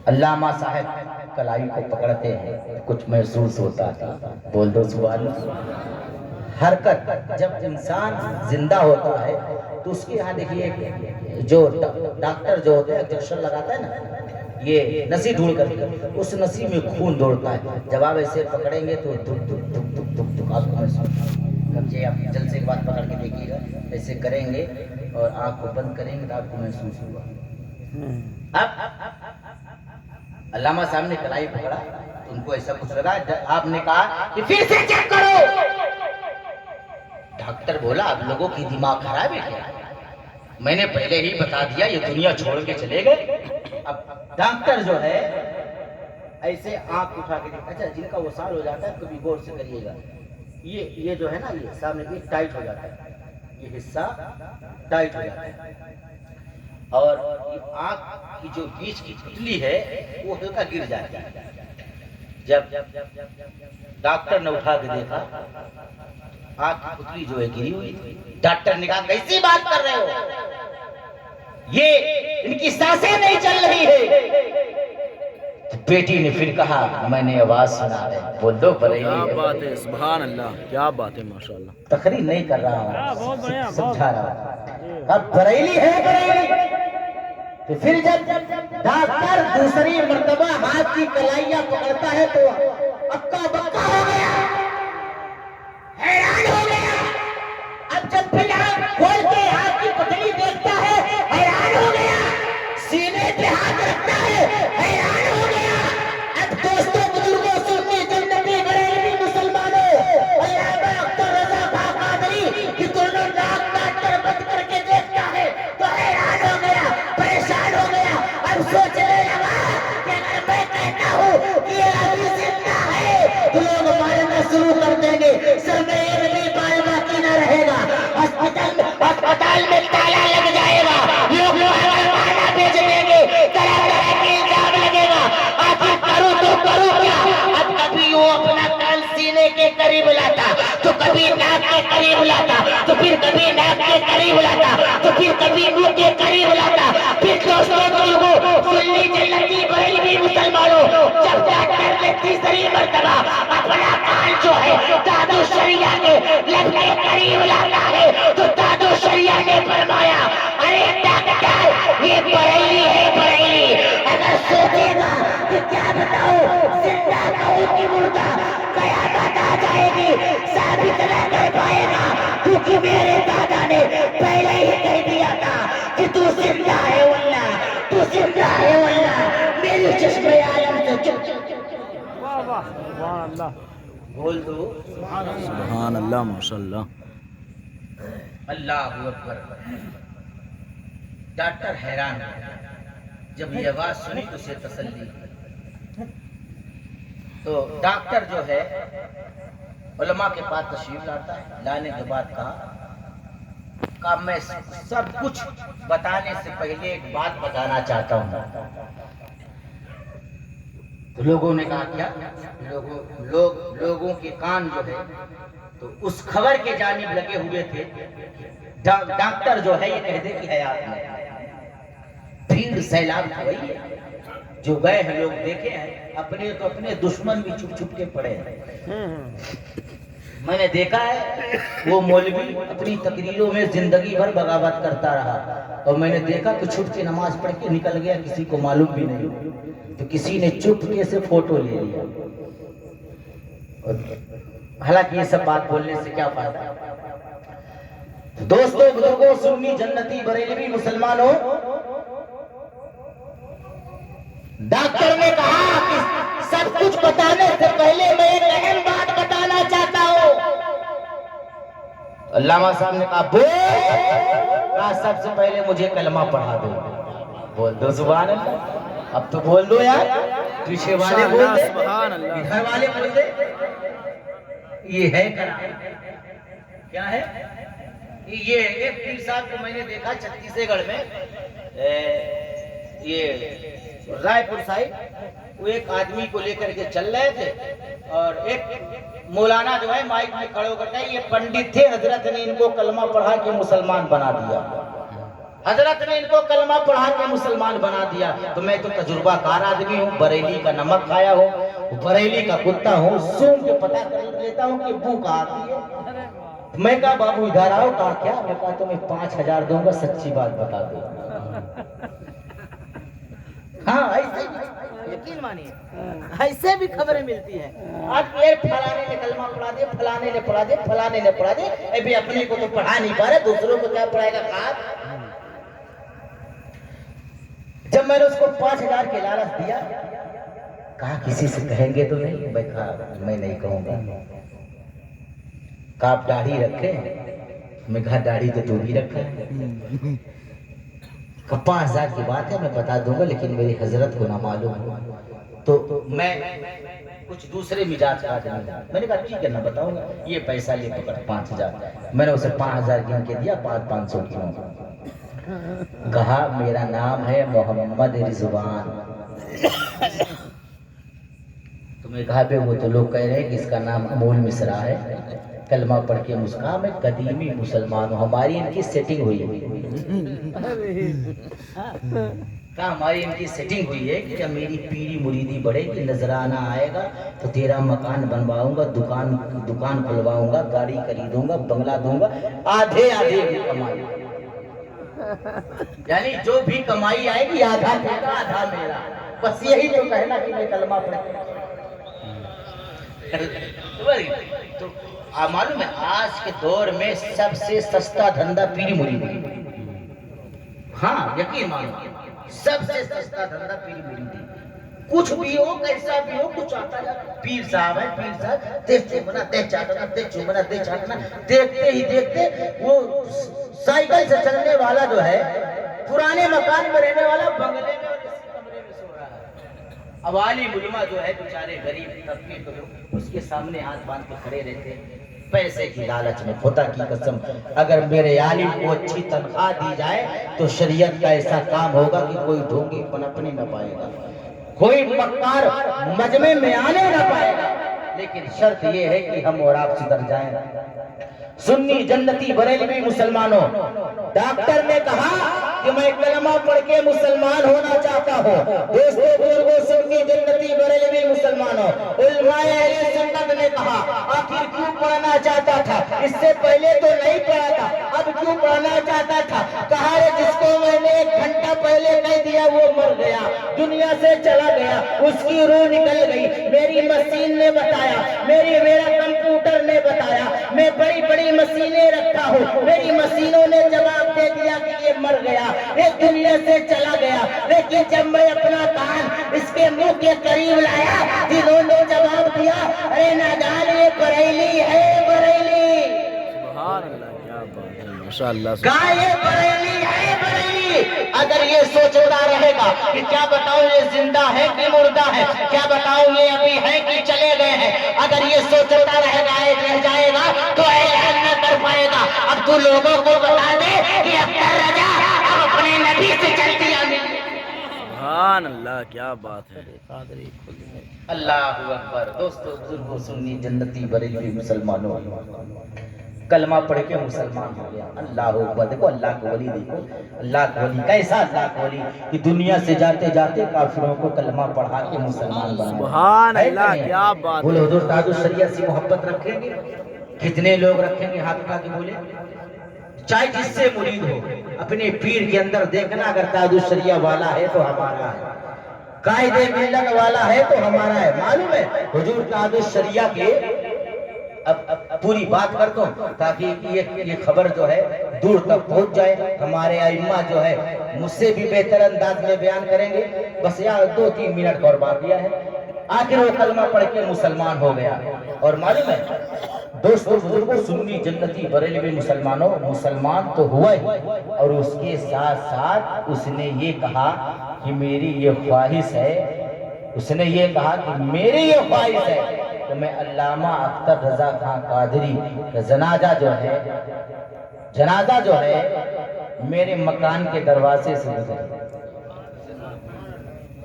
अल्लामा साहब कलाई को पकड़ते हैं, कुछ महसूस होता था, बोल दो सुभान अल्लाह। हरकत, जब इंसान जिंदा होता है तो उसके यहाँ देखिए, जो डॉक्टर जो होते हैं इंजेक्शन लगाता है ना, ये नसी ढूंढ करके, उस नसी में खून दौड़ता है। जब आप ऐसे पकड़ेंगे तो दुख दुख दुख दुख दुख दुख आपको महसूस, कब्जे आप जल्द से एक बात पकड़ के देखिएगा, ऐसे करेंगे और आँख को बंद करेंगे तो आपको महसूस होगा। अब अल्लामा साहब ने कलाई पकड़ा, उनको ऐसा कुछ लगा, आपने कहा कि फिर से चेक करो। डॉक्टर बोला आप लोगों की दिमाग खराब है क्या? मैंने पहले ही बता दिया ये दुनिया छोड़ के चले गए। अब डॉक्टर जो है ऐसे आंख उठा के, अच्छा जिनका वसाल हो जाता है कभी गौर से करिएगा, ये जो है ना, ये सामने ये टाइट हो जाता है, ये हिस्सा टाइट हो जाता है, और आंख की जो बीच की पुतली है वो हल्का गिर जाती है। जब डॉक्टर ने उठा के देखा, आंख की पुतली जो है गिरी हुई थी। डॉक्टर ने कहा कैसी बात कर रहे हो, ये इनकी सांसें नहीं चल रही है। तो बेटी ने फिर कहा मैंने आवाज सुना है, बोल दो बरेली। क्या बात है, सुभान अल्लाह, क्या बात है, माशाअल्लाह। तकरीर नहीं कर रहा हूँ, समझा रहा हूँ। अब बरेली है, बरेली। तो फिर जब डॉक्टर दूसरी मर्तबा हाथ की कलाइयां पकड़ता है तो अक्का बक्का हो गया, हैरान हो गया। अब जब फिर खोल के हाथ की पतली देखता है, हैरान हो गया। सीने पे हाथ रखता है, हैरान हो गया। अब दोस्तों, बुजुर्गों, सुन्नी जन्नती बरेलवी मुसलमानों, अल्लामा अख्तर रजा खां कादरी की दोनों नाक काट कर बंद करके देखता है तो हैरान हो गया, परेशान हो गया। अब सोचने लगा कि अगर मैं कहता हूँ कि ये अभी जिंदा है तो लोग मारना शुरू कर देंगे, सर में एक भी बाल बाकी न रहेगा, अस्पताल में ताला लग जाएगा, लोग मारना भेज देंगे, तरह तरह के इल्जाम लगेगा। आखिर करूँ तो करूँ क्या? अब कभी वो अपना कान सीने के करीब लाता, तो कभी नाक के करीब लाता, तो फिर कभी नाक के करीब लाता, तो फिर कभी मुंह के करीब लाता। फिर दोस्तों, सुन्नी जन्नती बरेलवी मुसलमानों, जब डॉक्टर ने तीसरी मर्तबा अपना कान जो है दादू शरिया के लब के करीब लाता है तो दादू शरिया ने फरमाया, अरे डॉक्टर ये बरेली है बरेली। अगर सोचेगा कि क्या बताऊं, जिंदा कहूं कि मुर्दा, कयामत आ जाएगी, साबित न कर पाएगा, क्योंकि मेरे दादा ने पहले ही कह दिया था कि तू जिंदा है वल्ला, तू जिंदा है वल्ला। मेरी चश्मे आलम से चुप वाह वाह सुभान अल्लाह बोल दो सुभान अल्लाह माशाल्लाह। अल्लाह अकबर। डॉक्टर हैरान हो गया। जब ये आवाज सुनी तो उसे तसल्ली हुई। तो डॉक्टर जो है उलमा के पास तशरीफ लाता है। लाने के बाद कहा मैं सब कुछ बताने से पहले एक बात बताना चाहता हूँ। तो लोगों ने कहा क्या? लोगों के कान जो है तो उस खबर के जानिब लगे हुए थे। डॉक्टर जो है ये कह दे कि हयात में भीड़ सैलाब वही है जो गए हैं, लोग देखे हैं, अपने तो अपने दुश्मन भी छुप छुप के पड़े हैं। मैंने देखा है वो मौलवी अपनी तकरीरों में जिंदगी भर बगावत करता रहा, और मैंने देखा कि छुप के नमाज पढ़ के निकल गया, किसी को मालूम भी नहीं। तो किसी ने चुपके से फोटो ले लिया। हालांकि ये सब बात बोलने से क्या फायदा। दोस्तों बुजुर्गों, सुन्नी जन्नती बरेलवी मुसलमानों, डॉक्टर ने कहा कि सब कुछ बताने से पहले मैं एक अहम बात बताना चाहता हूं। अल्लामा साहब ने कहा बोल। कहा सबसे पहले मुझे कलमा पढ़ा दो। बोल दो सुभान अल्लाह। अब तो बोल दो यार, पीछे वाले बोल दे, इधर वाले बोल दे। ये है क्या है? ये एक पीर साहब को मैंने देखा छत्तीसगढ़ में, ये रायपुर साइड, वो एक आदमी को लेकर के चल रहे थे, और एक मौलाना जो है माइक में खड़े होकर के, ये पंडित थे, हजरत ने इनको कलमा पढ़ा के मुसलमान बना दिया। हजरत ने इनको कलमा पढ़ा के मुसलमान बना दिया। तो मैं तो तजुर्बाकार आदमी हूँ, बरेली का नमक खाया हूँ, बरेली का कुत्ता हूँ, सूंघ के पता कर लेता हूँ कि बू कहाँ आती है। मैं कहा बाबू इधर आओ। कहा क्या? मैं कहा तुम्हें 5,000 दूंगा, सच्ची बात बता दो। हाँ ऐसे यकीन मानिए, ऐसे भी खबरें मिलती हैं। आज ये फलाने ने कलमा पढ़ा दिया, फलाने ने पढ़ा दिया, फलाने ने पढ़ा दिया, अभी अपने को तो पढ़ा नहीं पा रहे, दूसरों को क्या पढ़ाएगा? कहा जब मैंने उसको 5,000 के लालच दिया, कहा किसी से कहेंगे तो नहीं? मैं कहा मैं नहीं कहूंगा। कहा आप दाढ़ी रखे? मैं कहा दाढ़ी तो तू भी रखा है। 5,000 की बात है, मैं बता दूंगा, लेकिन मेरी हजरत को ना मालूम हो। तो मैं कुछ दूसरे मिजाज का आदमी। मैंने कहा ठीक है ना बताऊंगा। ये पैसा ले पकड़ 5,000। मैंने उसे 5,000 गिन के दिया, 500 क्यों? कहा मेरा नाम है मोहम्मद रिजवान। तो मैं कहा वो तो लोग कह रहे हैं कि इसका नाम अमूल मिश्रा है। कलमा पढ़ के मुस्का, मैं कदीमी मुसलमान हूँ, हमारी इनकी सेटिंग हुई है। कहा हमारी इनकी सेटिंग हुई है कि जब मेरी पीरी मुरीदी बढ़ेगी, नजराना आएगा तो तेरा मकान बनवाऊंगा, दुकान खुलवाऊंगा, गाड़ी खरीदूंगा, बंगला दूंगा, आधे आधे कमाई। यानी जो भी कमाई आएगी आधा तेरा आधा मेरा। बस यही तो कहना कि मैं कलमा पढ़। तो मालूम है आज के दौर में सबसे सस्ता धंधा पीरी मुरीदी। हाँ यकीन मानो, सबसे सस्ता धंधा पीरी मुरीदी। कुछ भी हो, कैसा भी हो, कुछ आता जाता। पीर साहब है, पीर साहब, देख चूमना, देख चाटना, देख चूमना, देख चाटना। देखते ही देखते वो साइकिल से चलने वाला जो है, पुराने मकान में रहने वाला बंगले में और कमरे में सो रहा है। अब आली मुलमा जो है बेचारे गरीब तबके के लोग उसके सामने हाथ बांध के खड़े रहते हैं। पैसे की लालच में, खुदा की कसम, अगर मेरे आलिम को अच्छी तनख्वाह दी जाए तो शरीयत का ऐसा काम होगा कि कोई ढोंगी पनपने न पाएगा, कोई मक्कार मजमे में आने न पाएगा। लेकिन शर्त यह है कि हम और आप सुधर जाएं। सुन्नी जन्नती बरेलवी मुसलमानों, डॉक्टर ने कहा कि मैं कलमा पढ़ के मुसलमान होना चाहता हूँ। दोस्तों बुजुर्गों सुन्नी जन्नती बरेलवी मुसलमानों, उलमाए अहले सुन्नत ने कहा आखिर क्यों पढ़ना चाहता था? इससे पहले तो नहीं पढ़ा था, अब क्यों पढ़ना चाहता था? कहा रे जिसको मैंने 1 घंटा पहले कह दिया वो मर गया, दुनिया से चला गया, उसकी रूह निकल गई। मेरी मशीन ने बताया, मेरा कंप्यूटर ने बताया, मैं बड़ी बड़ी मशीनें रखा हूँ, मेरी मशीनों ने जवाब दे दिया कि ये मर गया, ये दुनिया से चला गया। लेकिन जब मैं अपना कान इसके मुंह के करीब लाया, इन्होंने जवाब दिया, अरे नादान ये बरेली है, बरेली। सुभान अल्लाह, क्या बात है, माशाअल्लाह। कहा ये बरेली है, बरेली। अगर ये सोचता रहेगा कि क्या बताऊं ये जिंदा है कि मुर्दा है, क्या बताऊं ये अभी है कि चले गए हैं, अगर ये सोचता रहेगा रह जाएगा तो ऐलान न कर पाएगा। अब तू लोगों को बता दे कि अख्तर रजा अब अपने नबी से चलती आमी। सुभान अल्लाह, क्या बात है। अल्लाहु अकबर। दोस्तों बुजुर्गों सुन्नी जन्नती बरेलवी मुसलमानों, कलमा पढ़ के मुसलमान हो गया। अल्लाह अकबर। देखो अल्लाह को वली, देखो अल्लाह को वली, कैसा अल्लाह को वली कि दुनिया से जाते जाते काफिरों को कलमा पढ़ा के मुसलमान बनाया। सुभान अल्लाह, क्या बात बोलो है। हुजूर ताजुल शरिया से मोहब्बत रखेंगे? कितने लोग रखेंगे? हाथ उठा के बोले। चाहे जिससे मुरीद हो, अपने पीर के अंदर देखना, अगर ताजुल शरिया वाला है तो हमारा है, कायदे मिल्लत वाला है तो हमारा है। मालूम है हुजूर ताजुल शरिया के, अब पूरी बात कर दो ताकि ये खबर जो है दूर तक पहुंच जाए। हमारे अइम्मा जो है मुझसे भी बेहतर अंदाज में बयान करेंगे। बस यार 2-3 मिनट और बाकी है। आखिर वो कलमा पढ़ के मुसलमान हो गया। और मालूम है दोस्तों बुजुर्गों सुन्नी जन्नती बरेलवी मुसलमानों, मुसलमान तो हुआ ही, और उसके साथ साथ उसने ये कहा कि मेरी ये ख्वाहिश है, उसने ये कहा कि मेरी ये ख्वाहिश है तो मैं अल्लामा अख्तर रजा खान कादरी का जनाजा जो है मेरे मकान के दरवाजे से गुजरे।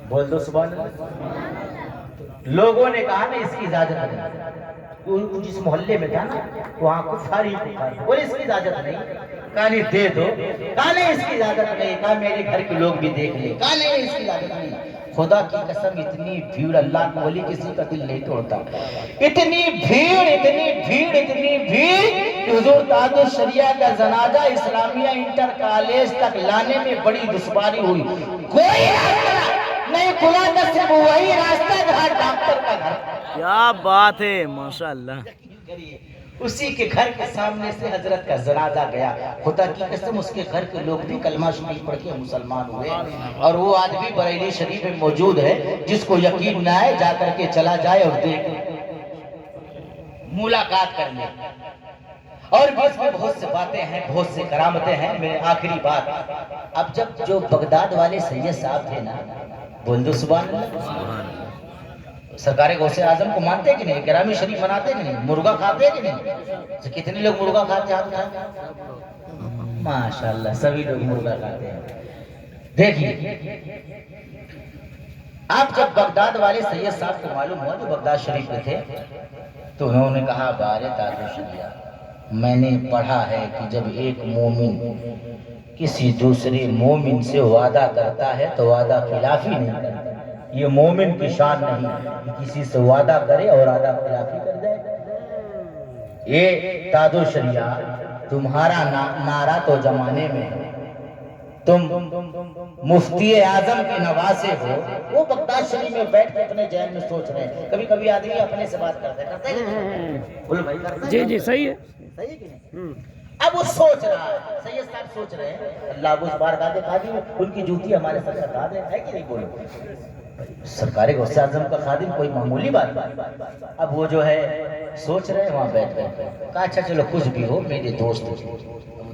बोल दो सुभान अल्लाह। लोगों ने कहा ना इसकी इजाजत नहीं, जिस मोहल्ले में था ना वहाँ को सारी बोले इसकी इजाजत नहीं, कहा नहीं दे दो, कहा नहीं इसकी इजाजत नहीं, कहा मेरे घर के लोग भी देख ले, कहा नहीं इसकी इजाजत नहीं। खुदा की कसम इतनी भीड़, अल्लाह को वली किसी का दिल नहीं तोड़ता, इतनी भीड़ इतनी भीड़ इतनी भीड़ कि हुजूर ताजुल शरिया का जनाजा इस्लामिया इंटर कॉलेज तक लाने में बड़ी दुश्वारी हुई। कोई नहीं खुला था, सिर्फ वही रास्ता जहाँ डॉक्टर का घर। क्या बात है, माशाअल्लाह। उसी के घर के सामने से हजरत का जनाजा गया। खुदा की कसम उसके घर के लोग भी कलमा शरीफ पढ़ के मुसलमान हुए, और वो आज भी बरेली शरीफ में मौजूद है। जिसको यकीन न आए जा करके चला जाए और देख मुलाकात कर ले। और भी इसमें बहुत से बातें हैं, बहुत से करामतें हैं। मेरे आखिरी बात, अब जब जो बगदाद वाले सैयद साहब थे ना, बोल दो सुभान अल्लाह, सरकारी गौसे आजम को मानते हैं कि नहीं? ग्रामी शरीफ मनाते हैं कि नहीं? मुर्गा खाते हैं कि नहीं? तो कितने लोग मुर्गा खाते हैं? माशाल्लाह सभी लोग मुर्गा खाते हैं। देखिए आप जब बगदाद वाले सैयद साहब को मालूम हुआ जो बगदाद शरीफ में थे, तो उन्होंने कहा बारे ताजुल शरिया, मैंने पढ़ा है कि जब एक मोमिन किसी दूसरे मोमिन से वादा करता है तो वादा खिलाफी नहीं करता। ये मोमिन की शान नहीं कि किसी से वादा करे और वादा खिलाफी कर जाए। ये ताजुल शरिया तुम्हारा नारा तो जमाने में है, तुम मुफ्ती आजम के नवासे हो। वो बगदाद शरीफ में बैठ के अपने जहन में सोच रहे हैं। कभी कभी आदमी अपने से बात करते हैं, बोलो भाई करते हैं? जी जी सही है, सही है कि नहीं? अब वो सोच रहा है, सैयद साहब सोच रहे हैं, अल्लाह उस बार गादे खादी उनकी जूती हमारे सर का गादे है कि नहीं? बोलो सरकारी गौसे आजम का खादिम कोई मामूली बात। अब वो जो है सोच रहे हैं वहाँ बैठ गए। कहा अच्छा चलो कुछ भी हो मेरे दोस्त,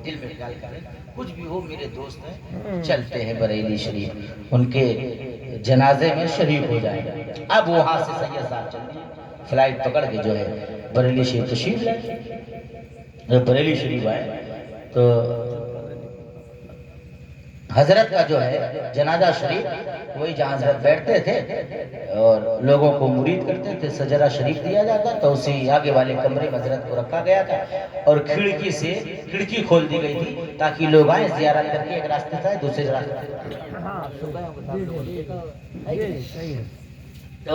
दिल में ख्याल करें कुछ भी हो मेरे दोस्त हैं, चलते हैं बरेली शरीफ, उनके जनाजे में शरीक हो जाएंगे। अब वहाँ से सैयद साहब चल दिए, फ्लाइट पकड़ के जो है बरेली शरीफ तशरीफ लाए। जब बरेली शरीफ आए तो हजरत का जो है जनाजा शरीफ वही जहाँ हजरत बैठते थे और लोगों को मुरीद करते थे, सजरा शरीफ दिया जाता तो उसी आगे वाले कमरे में हजरत को रखा गया था और खिड़की से खिड़की खोल दी गई थी ताकि लोग आए जियारत करके, एक रास्ते से दूसरे रास्ते। तो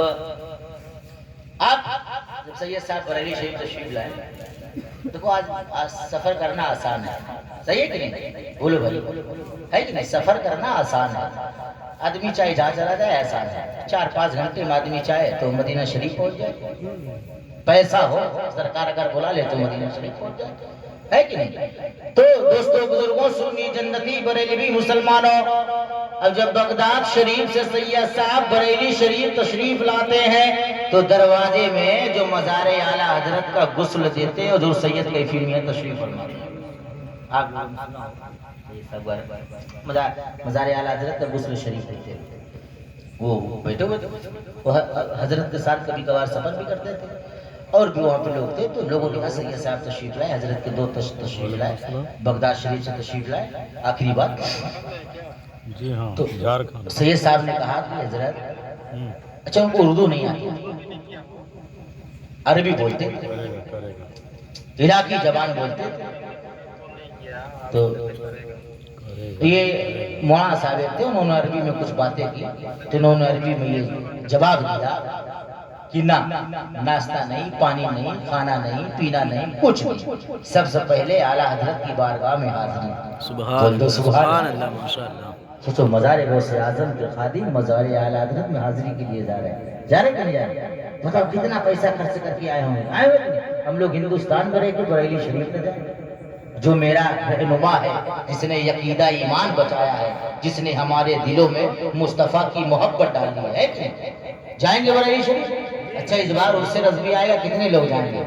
आप जब सैयद साहब बरेली शरीफ तशरीफ लाए, देखो आज सफर करना आसान है, सही है कि नहीं? बोलो भाई, है कि नहीं? सफर करना आसान है, आदमी चाहे जहाँ चला जाए आसान है, 4-5 घंटे में आदमी चाहे तो मदीना शरीफ पहुंच जाए, पैसा हो सरकार अगर बुला ले तो मदीना शरीफ पहुंच जाए, है कि नहीं? तो दोस्तों बुजुर्गों, सुन्नी जन्नती बरेलवी मुसलमानों, अब जब बगदाद शरीफ से सैयद साहब बरेली शरीफ तशरीफ लाते हैं तो दरवाजे में जो मज़ारे आला हजरत का गुस्ल देते और जो सैयद कैफी मियां तशरीफ फरमाते हैं, मज़ारे आला हजरत का गुस्ल शरीफ देते हैं, वो बैठे हुए वो हजरत के साथ कभी कभार सफर भी करते थे और भी वहाँ पे लोग थे। तो लोगों ने कहा सैयद साहब तशरीफ लाए, हजरत के 2 तशरीफ लाए, बगदाद शरीफ से तशरीफ लाए, आखिरी बात। जी हाँ, तो सैयद साहब ने कहा कि हजरत, अच्छा उनको उर्दू नहीं आती, अरबी बोलते, इराकी जबान बोलते, तो ये मौलाना साहब थे, उन्होंने अरबी में कुछ बातें की, तो उन्होंने अरबी में ये जवाब दिया कि ना, नाश्ता नहीं, पानी नहीं, खाना नहीं, पीना नहीं, कुछ नहीं, सबसे पहले आला हजरत की बारगाह में हाजिरी। सुभान अल्लाह, माशाअल्लाह। सोचो, मज़ार गौसे आज़म के खादिम मज़ार आला हजरत में हाजिरी के लिए जा रहे हैं, जा रहे कि नहीं जा रहे? मतलब कितना पैसा खर्च करके आए होंगे, आए हुए। हम लोग हिंदुस्तान में रह के बरेली शरीफ में जाए, जो मेरा रहनुमा है, जिसने यकीदा ईमान बचाया है, जिसने हमारे दिलों में मुस्तफ़ा की मोहब्बत डाली है, जाएंगे बरेली शरीफ। अच्छा, इस बार उससे रज़वी आएगा, कितने लोग जाएंगे?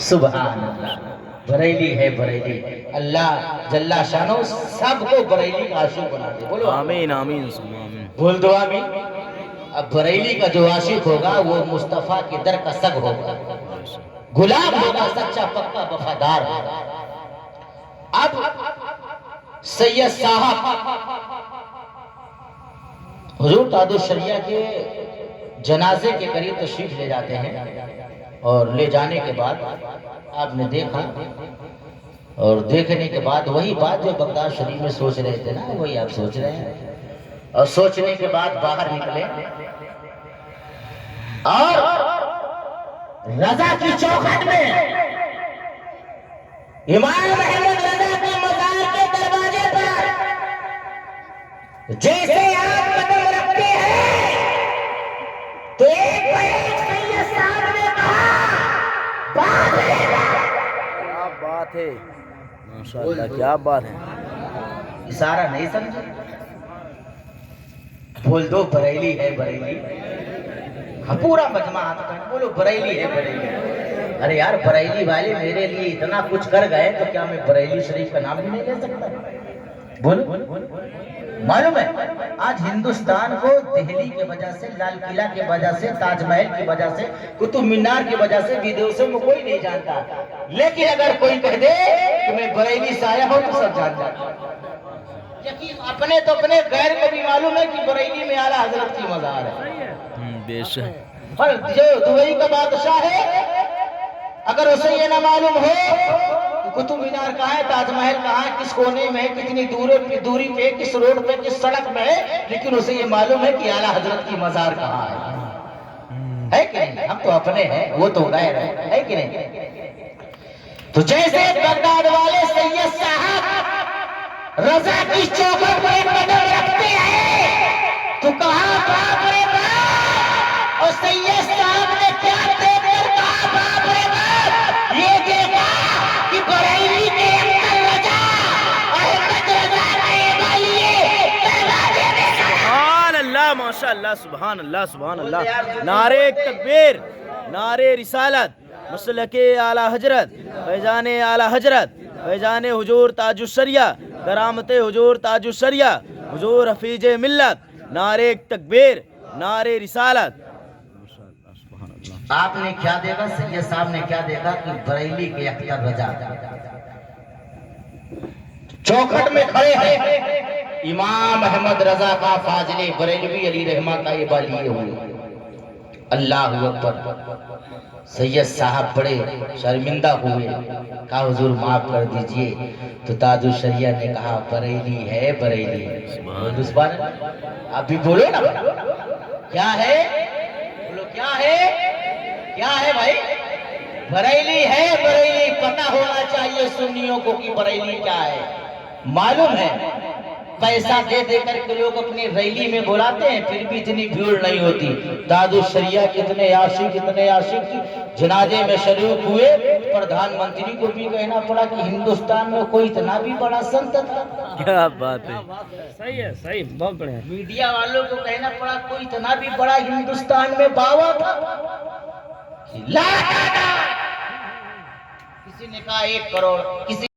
सुभान अल्लाह, बरेली है बरेली, अल्लाह जल्ला शानो सबको बरेली का आशिक बना दे। बोलो आमीन आमीन आमीन, बोल दो आमीन। अब बरेली का जो आशिक होगा वो मुस्तफ़ा के दर का सग होगा, गुलाम होगा, सच्चा पक्का वफादार होगा। अब सैयद साहब हुजूर ताजुश शरिया के जनाजे के करीब तशरीफ ले जाते हैं और ले जाने के बाद आपने देखा, और देखने के बाद वही बात जो बगदाद शरीफ में सोच रहे थे ना, वही आप सोच रहे हैं। और सोचने के बाद बाहर निकले और रजा की चौखट में इमाम अहमद रजा के मज़ार के दरवाजे पर जैसे आप कदम रखते हैं तो एक सैयद साहब ने कहा, क्या बात है, माशाअल्लाह, क्या बात है। इशारा नहीं समझे? बोल दो बरेली है बरेली। हाँ, पूरा मजमा हाथ उठाए, बोलो बरेली है बरेली। अरे यार, बरेली वाले मेरे लिए इतना कुछ कर गए तो क्या मैं बरेली शरीफ का नाम भी नहीं ले सकता? बोलो, मालूम है आज हिंदुस्तान को दिल्ली के वजह से, लाल किला के वजह से, ताजमहल की वजह से, कुतुब मीनार की वजह से विदेशों में कोई नहीं जानता, लेकिन अगर कोई कह दे कि मैं बरेली से आया हूं तो सब जान जाता। यकीन अपने तो अपने, गैर को भी मालूम है कि बरेली में आला हजरत की मज़ार है। बेशक, पर जो दुबई का बादशाह है, अगर उसे ये ना मालूम हो कि कुतुब मीनार कहाँ है, ताजमहल कहाँ है, किस कोने में है, कितनी दूरी पे, किस रोड पे, किस सड़क में है, लेकिन उसे ये मालूम है कि आला हजरत की मज़ार कहाँ है कि नहीं? हम तो अपने हैं, वो तो गैर है कि नहीं? तो जैसे बगदाद वाले सैयद साहब रजा की चौखट पर कदम रखते हैं तो कहा बाप रे बाप, और सैयद साहब ने क्या देखकर कहा बाप रे बाप, ये देखा कि बरेली के अंदर रजा अहमद रजा के भाइये दरवाजे में सुभान अल्लाह, माशाअल्लाह, सुभान अल्लाह, सुभान अल्लाह। नारे तकबीर, नारे रिसालत, मसलके आला हजरत, फैजान आला हजरत, फैजान हुजूर ताजुश शरिया, करामते हुजूर ताजुश शरिया, हुजूर हफीज मिल्लत, नारे तकबीर, नारे रिसालत। आपने क्या देखा? सैयद साहब ने क्या देखा कि बरेली के अख्तर रजा चौखट में खड़े हैं इमाम अहमद रजा का फाजले बरेलवी अली रहमा का ये बालिए हुए। अल्लाह अकबर। सैयद साहब बड़े शर्मिंदा हुए, कहा हुजूर माफ कर दीजिए। तो ताजु शरिया ने कहा बरेली है बरेली। आप भी बोलो ना, क्या है बोलो, क्या है भाई? बरेली है बरेली। पता होना चाहिए सुन्नियों को कि बरेली क्या है। मालूम है पैसा दे देकर के लोग अपनी रैली में बुलाते हैं, फिर भी इतनी भीड़ नहीं होती। दादू शरिया कितने आशिक जनाजे में शरीक हुए। प्रधानमंत्री को भी कहना पड़ा कि हिंदुस्तान में कोई इतना भी बड़ा संत था। क्या बात है, सही है, सही, बहुत बढ़िया। मीडिया वालों को कहना पड़ा कोई इतना भी बड़ा हिंदुस्तान में बाबा था। किसी ने कहा 1 करोड़, किसी